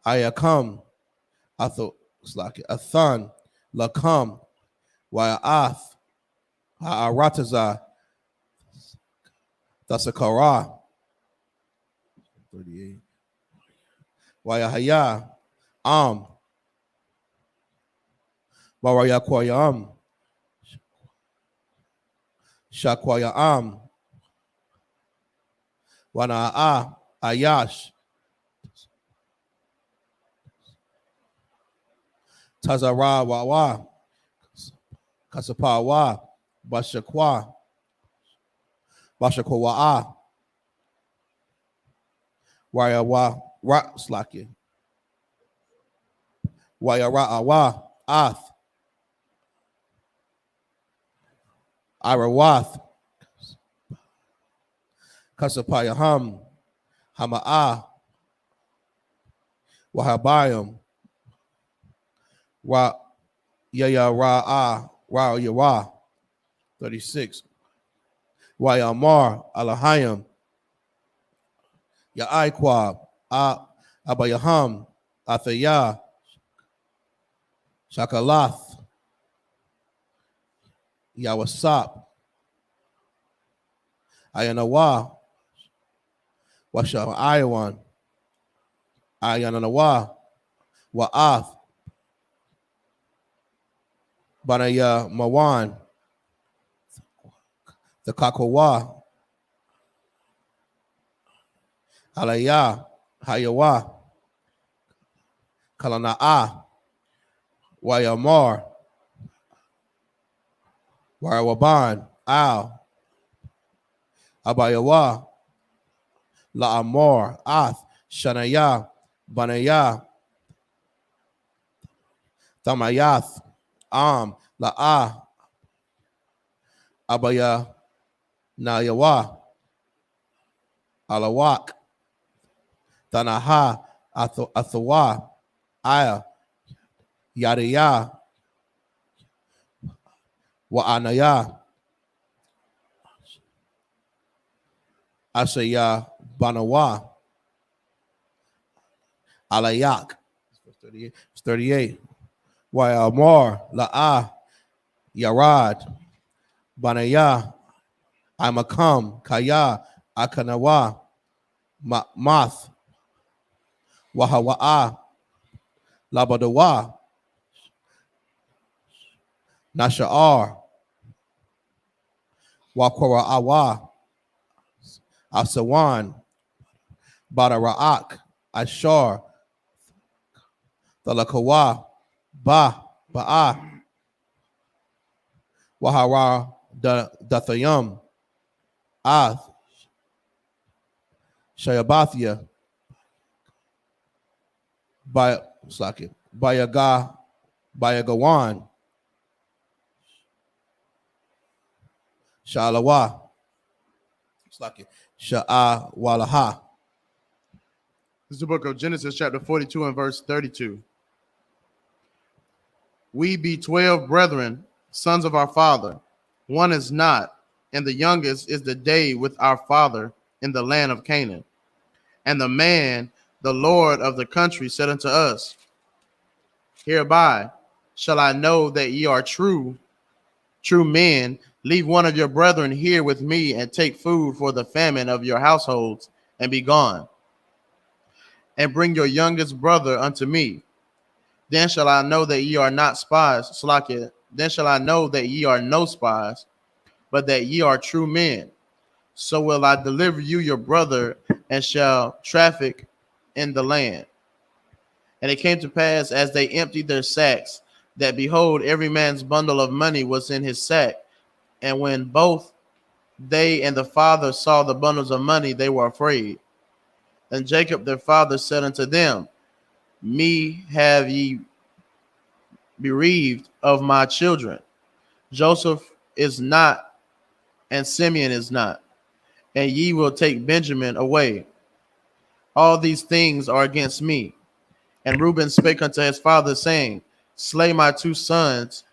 Ayakam, Athan, Lakam, Wa'ath, Ha'arataza, Thasakara, 38. Wayahaya, Warayakwayam, Shakwayam, Wana'a, Ayash, Tazara Wawa, Kasapawa, Bashakwa, Bashakwa'a, Wayawa, Slaki, Wayara'awa, Ath, Arawath, Kasapayaham, Hama'a, Wahabayam, Wa Yaya Ra'a, Ra Yara, 36. Wayamar, Alahayam, Ya'aiqua, Abayaham, Athaya, Shakalath, Yawasap, Ayanawa, Washa Ayawan, Ayananawa, Wa'ath, Banaya Mawan, the Kakawa, Alaya, Hayawa, Kalana'a, Wayamar, Warawaban, Al, Abayawa, La Amor, Ath, Shanaya, Banaya, Tamayath, La Abaya, Nayawa, Alawak, Tanaha, Athawa, Aya, Yadaya, Wa'anaya, Asaya, Banawa, Alayak. It's 38. Wa'amor, La'a, Yarad, Banaya, Imakam, Kaya, Akanawa, Math, Wahawa'a, Labadawa, Nasha'ar, Wakora Awa, Asawan, Badara'ak, Ashar, Talakawa, Ba'a, Wahara, Dathayam, Ath, Shayabathia, Bayagawan, Shalawa, Sha'a Walaha. This is the book of Genesis, chapter 42 and verse 32. We be 12 brethren, sons of our father. One is not, and the youngest is the day with our father in the land of Canaan. And the man, the Lord of the country, said unto us, Hereby shall I know that ye are true men. Leave one of your brethren here with me, and take food for the famine of your households, and be gone. And bring your youngest brother unto me. Then shall I know that ye are not spies. Slakia. Then shall I know that ye are no spies, but that ye are true men. So will I deliver you your brother, and shall traffic in the land. And it came to pass, as they emptied their sacks, that behold, every man's bundle of money was in his sack. And when both they and the father saw the bundles of money, they were afraid. And Jacob their father said unto them, Me have ye bereaved of my children. Joseph is not, and Simeon is not, and ye will take Benjamin away. All these things are against me. And Reuben spake unto his father, saying, Slay my two sons,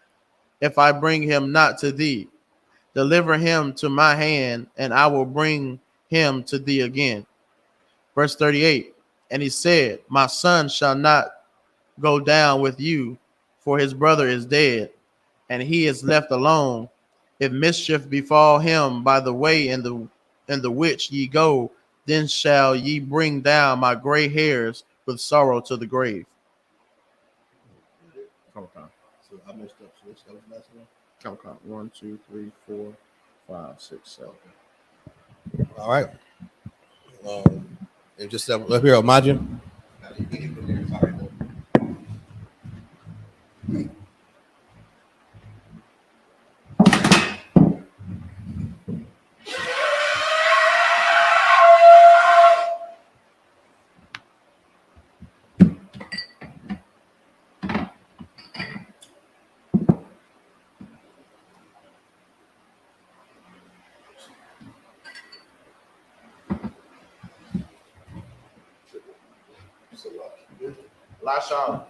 if I bring him not to thee. Deliver him to my hand, and I will bring him to thee again. Verse 38, and he said, My son shall not go down with you, for his brother is dead, and he is left alone. If mischief befall him by the way in the which ye go, then shall ye bring down my gray hairs with sorrow to the grave. Come on. So I messed up. So that was the last one. Come. 1, 2, 3, 4, 5, 6, 7. All right. And just let's hear Imagine. Last shot.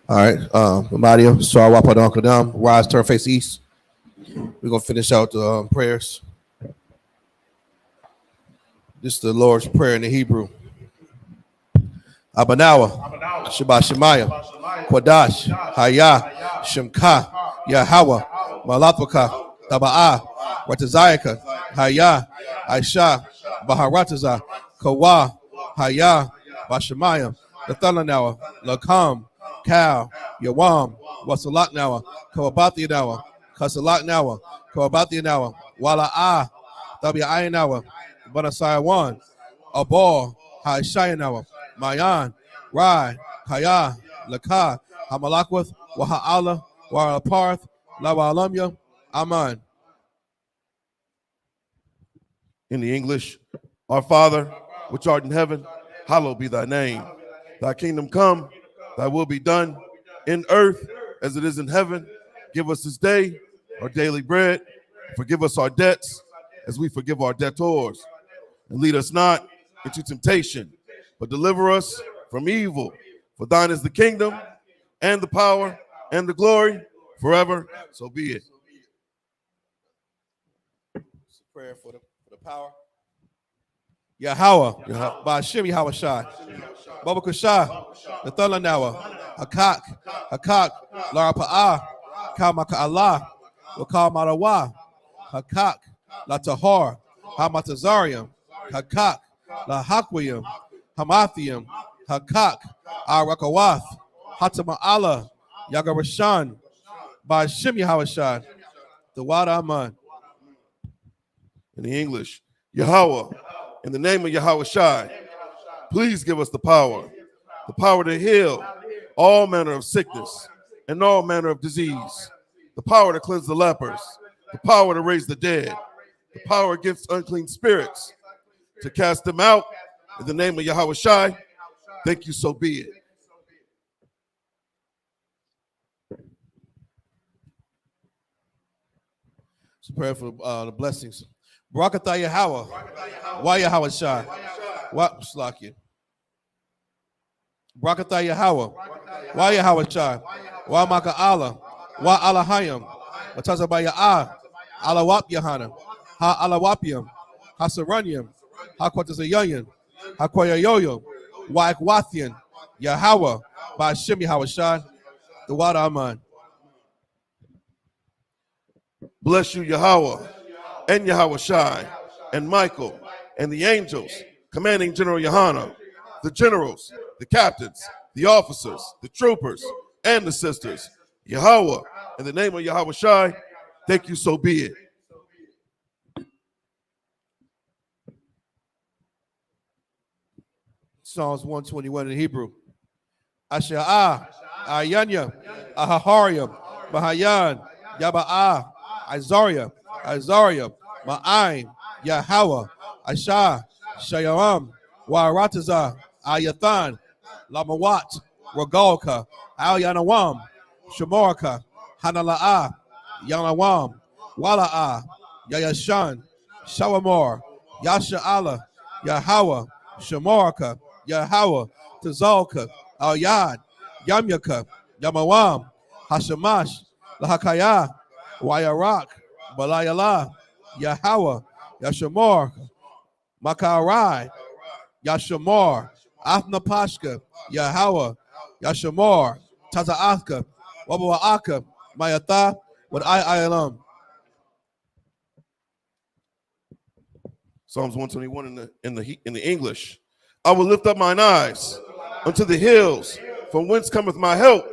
All right. Mario, Sarah Wapadon Kadam, rise, turn face east. We're going to finish out the prayers. This is the Lord's Prayer in the Hebrew. Abanawa, Shabbat Shemaya, Quadash, Haya, Shemka, Yahweh, Malapaka, Taba'a, Ratazayaka, Haya, Aisha, Baharataza, Kawa, Haya, Bashamayim, the Thunanawa, Lakam, Cal, Yawam, Wasalak Nawa, Kawabati Nawa, Kasalak Nawa, Kawabati Nawa, Wala Ah, Tabi Nawa, Banasai Wan, Abor, Haishayanawa, Mayan, Rai, Kaya, Laka, Hamalakwith, Waha'ala, Waraparth, Lawalamya, Aman. In the English, our Father, which art in heaven, hallowed be thy name. Thy kingdom come, thy will be done in earth as it is in heaven. Give us this day our daily bread. Forgive us our debts as we forgive our debtors. And lead us not into temptation, but deliver us from evil. For thine is the kingdom and the power and the glory forever. So be it. Prayer for the power. Yahweh, Ba'ashim Yahweh Shai, Baba Kushah, the Thulanawa, Hakak, Lara Pa'ah, Kamaka Allah, Wakal Marawa, Hakak, La Tahor, Hamatazarium, Hakak, La Hakwiyum, Hamathium, Hakak, Arakawath, Hatama Allah, Yagarashan, Ba'ashim Yahweh Shai, the Wada Aman. In the English, Yahweh, in the name of Yahweh Shai, please give us the power to heal all manner of sickness and all manner of disease, the power to cleanse the lepers, the power to raise the dead, the power against unclean spirits, to cast them out in the name of Yahweh Shai. Thank you, so be it. It's a prayer for the blessings. Barakatah Yahweh. Why Yahweh Shai? What Slakia? Barakatah Yahweh. Why Yahweh Shai? Why Maka Allah? Why Allahayim? Watazabah Ya'ah. Alawap Yahana. Ha Alawapium. Ha Saranyam. Ha Kwatazayayan. Ha Kwayayoyo. Why Kwathian. Yahweh. By Shim Yahweh Shai. The Wada Aman. Bless you, Yahweh, and Yahweh Shai, and Michael, and the angels, commanding General Yohana, the generals, the captains, the officers, the troopers, and the sisters. Yahweh, in the name of Yahweh Shai, thank you, so be it. Psalms 121 in Hebrew. Asha'ah, Ayanya, Ahahariam, Mahayan, Yaba'ah, Isaiah, Ma'aim, Yahweh, Asha, Shayaram, Waratazah, Ayathan, Lamawat, Ragalka, Al Yanawam, Shamorka, Hanala'ah, Yanawam, Wala'ah, Yayashan, Shawamor, Yasha'ala, Yahweh, Shamorka, Yahweh, Tazalka, Al Yad, Yamyaka, Yamawam, Hashamash, Lahakaya, Wayarak, Balayala, Yahweh, Yashamor, Makarai, Yashamor, Athnapashka, Yahweh, Yashamor, Tazaathka, Wabaaka, Mayatha, with I Psalms 121 in the English. I will lift up mine eyes unto the hills, from whence cometh my help.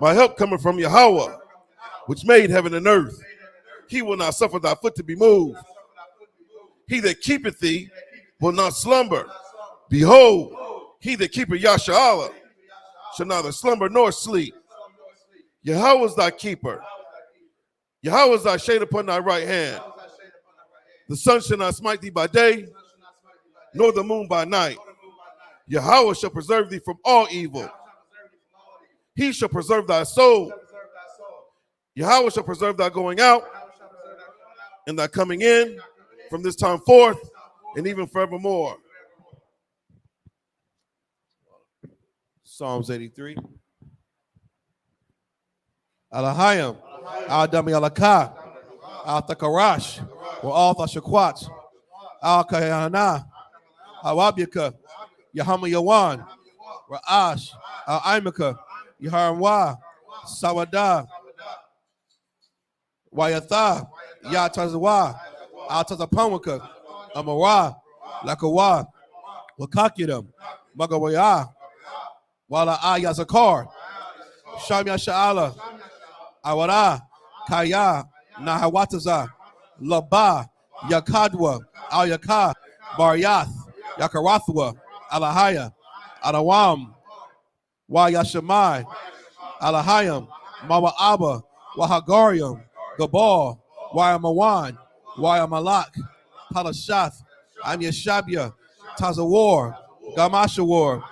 My help cometh from Yahweh, which made heaven and earth. He will not suffer thy foot to be moved. He that keepeth thee will not slumber. Behold, he that keepeth Yasha'Allah shall neither slumber nor sleep. Yahweh is thy keeper. Yahweh is thy shade upon thy right hand. The sun shall not smite thee by day, nor the moon by night. Yahweh shall preserve thee from all evil. He shall preserve thy soul. Yahweh shall preserve thy going out and thy coming in from this time forth and even forevermore. Psalms 83. Alahayim, Al-Dami Alaka, Al-Takarash, Wa'al Tashakwat, Al-Kayana, Al-Wabyaka, Yahama Yawan, Ra'ash, Al-Aimaka, Yaharamwa, Sawada, Wayatha, Yatazwa, Al-Tazapamwaka, Amara, Lakawa, Wakakidam, Magawaya, Wala Yazakar, Shamya Sha'ala, Awara, Kaya, Nahawataza, Laba, Yakadwa, Al Yaka, Baryath, Yakarathwa, Alahaya, Alawam, Wa Yashamai, Alahayam, Mama Abba, Wahagarium, Gabal, Wayamawan, Wayamalak, Palashath, I'm Yeshabia, Tazawar, Gamashawar,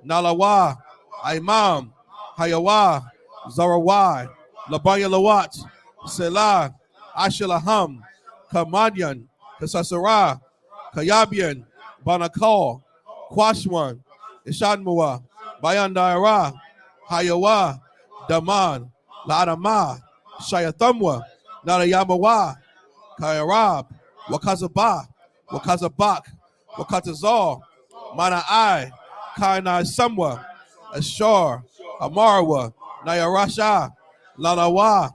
Nalawa, Imam, Hayawa, Zarawai, Labaya Lawat, Selah, Ashilaham, Kamanyan, Kasasara, Kayabian, Banakal, Kwashwan, Ishanmua, Bayandaira, Hayawa, Daman, Ladama, Shayathamwa, Narayamawa, Kayarab, Wakazaba, Wakazabak, Wakatazal, Mana'ai, Kainai Samwa, Ashar, Amarwa, Nayarasha, Lalawa,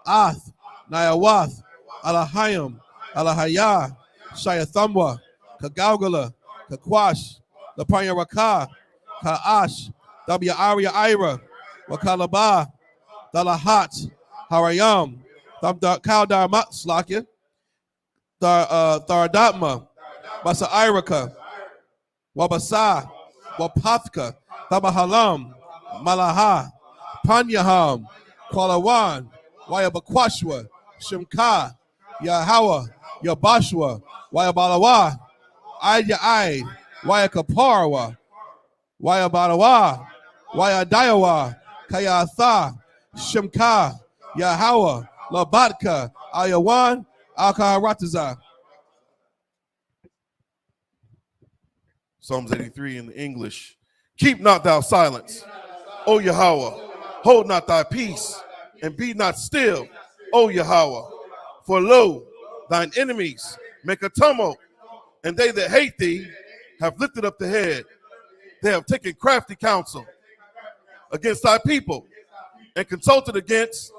Ath, Nayawath, Alahayim, Alahaya, Shayathamwa, Kagalgala, Kakwash, Lapanyaraka, Ka'ash, W. Aria Ira, Wakalaba, Dalahat, Harayam, Kaldar Matslakia, Thardatma, Basa Iraka, Wabasa, Wapathka, Tabahalam, Malaha, Panyaham, Kwalawan, Wayabakwashwa, Shimka, Yahawa, Yabashwa, Wayabalawa, Aya Aid, Wayakaparwa, Wayabalawa, Wayadayawa, Kayatha, Shimka, Yahawa, Labatka, Ayawan, Alkaharataza. Psalms 83 in the English. Keep not thou silence, O Yahweh. Hold not thy peace, and be not still, O Yahweh. For lo, thine enemies make a tumult, and they that hate thee have lifted up the head. They have taken crafty counsel against thy people, and consulted against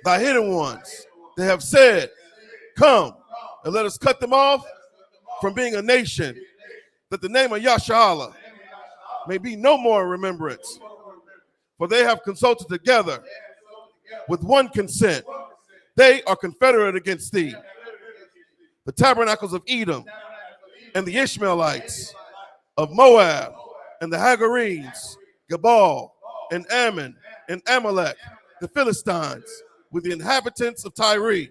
thy hidden ones. They have said, come, and let us cut them off from being a nation, that the name of Yasharallah may be no more in remembrance. For they have consulted together with one consent. They are confederate against thee. The tabernacles of Edom and the Ishmaelites, of Moab and the Hagarenes, Gebal and Ammon and Amalek, the Philistines, with the inhabitants of Tyre.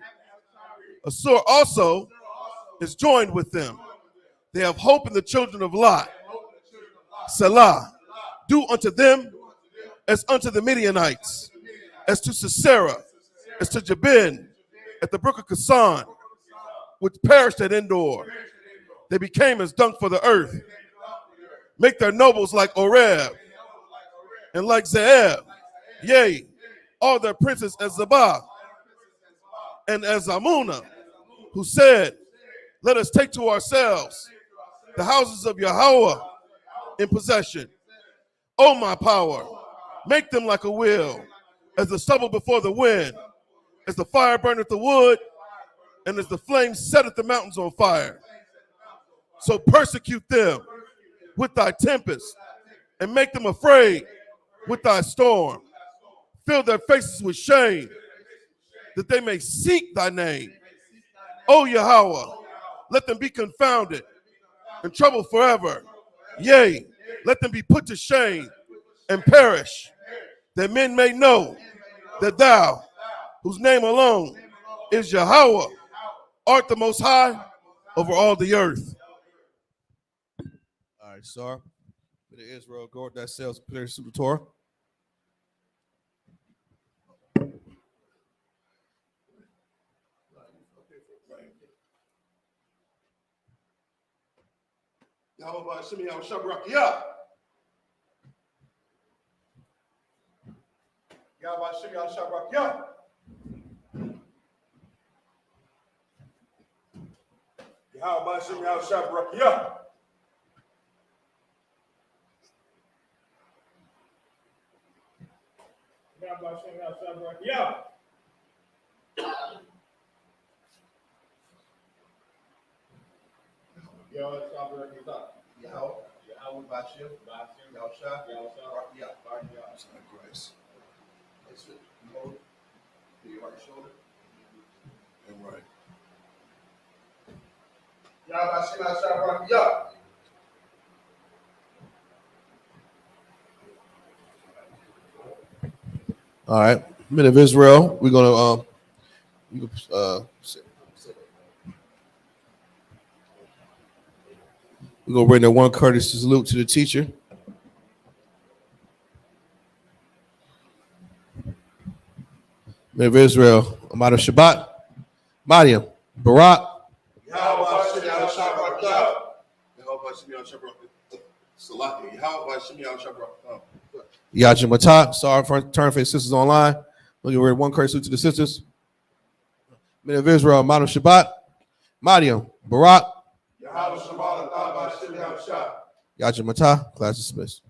Assur also is joined with them. They have hope in the children of Lot. Selah, do unto them as unto the Midianites, as to Sisera, as to Jabin, at the brook of Kasan, which perished at Endor. They became as dung for the earth. Make their nobles like Oreb, and like Zeeb, yea, all their princes as Zabah, and as Amunah, who said, let us take to ourselves the houses of Yahweh in possession. O my power, make them like a wheel, as the stubble before the wind, as the fire burneth the wood, and as the flame setteth the mountains on fire. So persecute them with thy tempest, and make them afraid with thy storm. Fill their faces with shame, that they may seek thy name. O Yahweh, let them be confounded and troubled forever. Yea, let them be put to shame and perish, that men may know that thou, whose name alone is Yahweh, art the most high over all the earth. All right, sir. Bit of Israel, go that sales, players, super tour. Yahweh Shimi Yahweh Shabrak Yahweh Shimi Yahweh Shabrak Yahweh Shimi Yahweh Shabrak Yahweh Bashim, Yahusha, Rakiyah, Son of Christ. That's it. You hold it. To your right shoulder. And right. Yahweh Bashim, Yahusha, Rakiyah. All right, men of Israel, we're gonna we're gonna bring that one courtesy salute to the teacher. Men of Israel, I'm out of Shabbat, Mariam, Barak, Yajim Matah. Sorry for turn for sisters online. We'll give one courtesy to the sisters. Men of Israel, I'm out of Shabbat, Mariam, Barak, Yajim Matah. Class dismissed.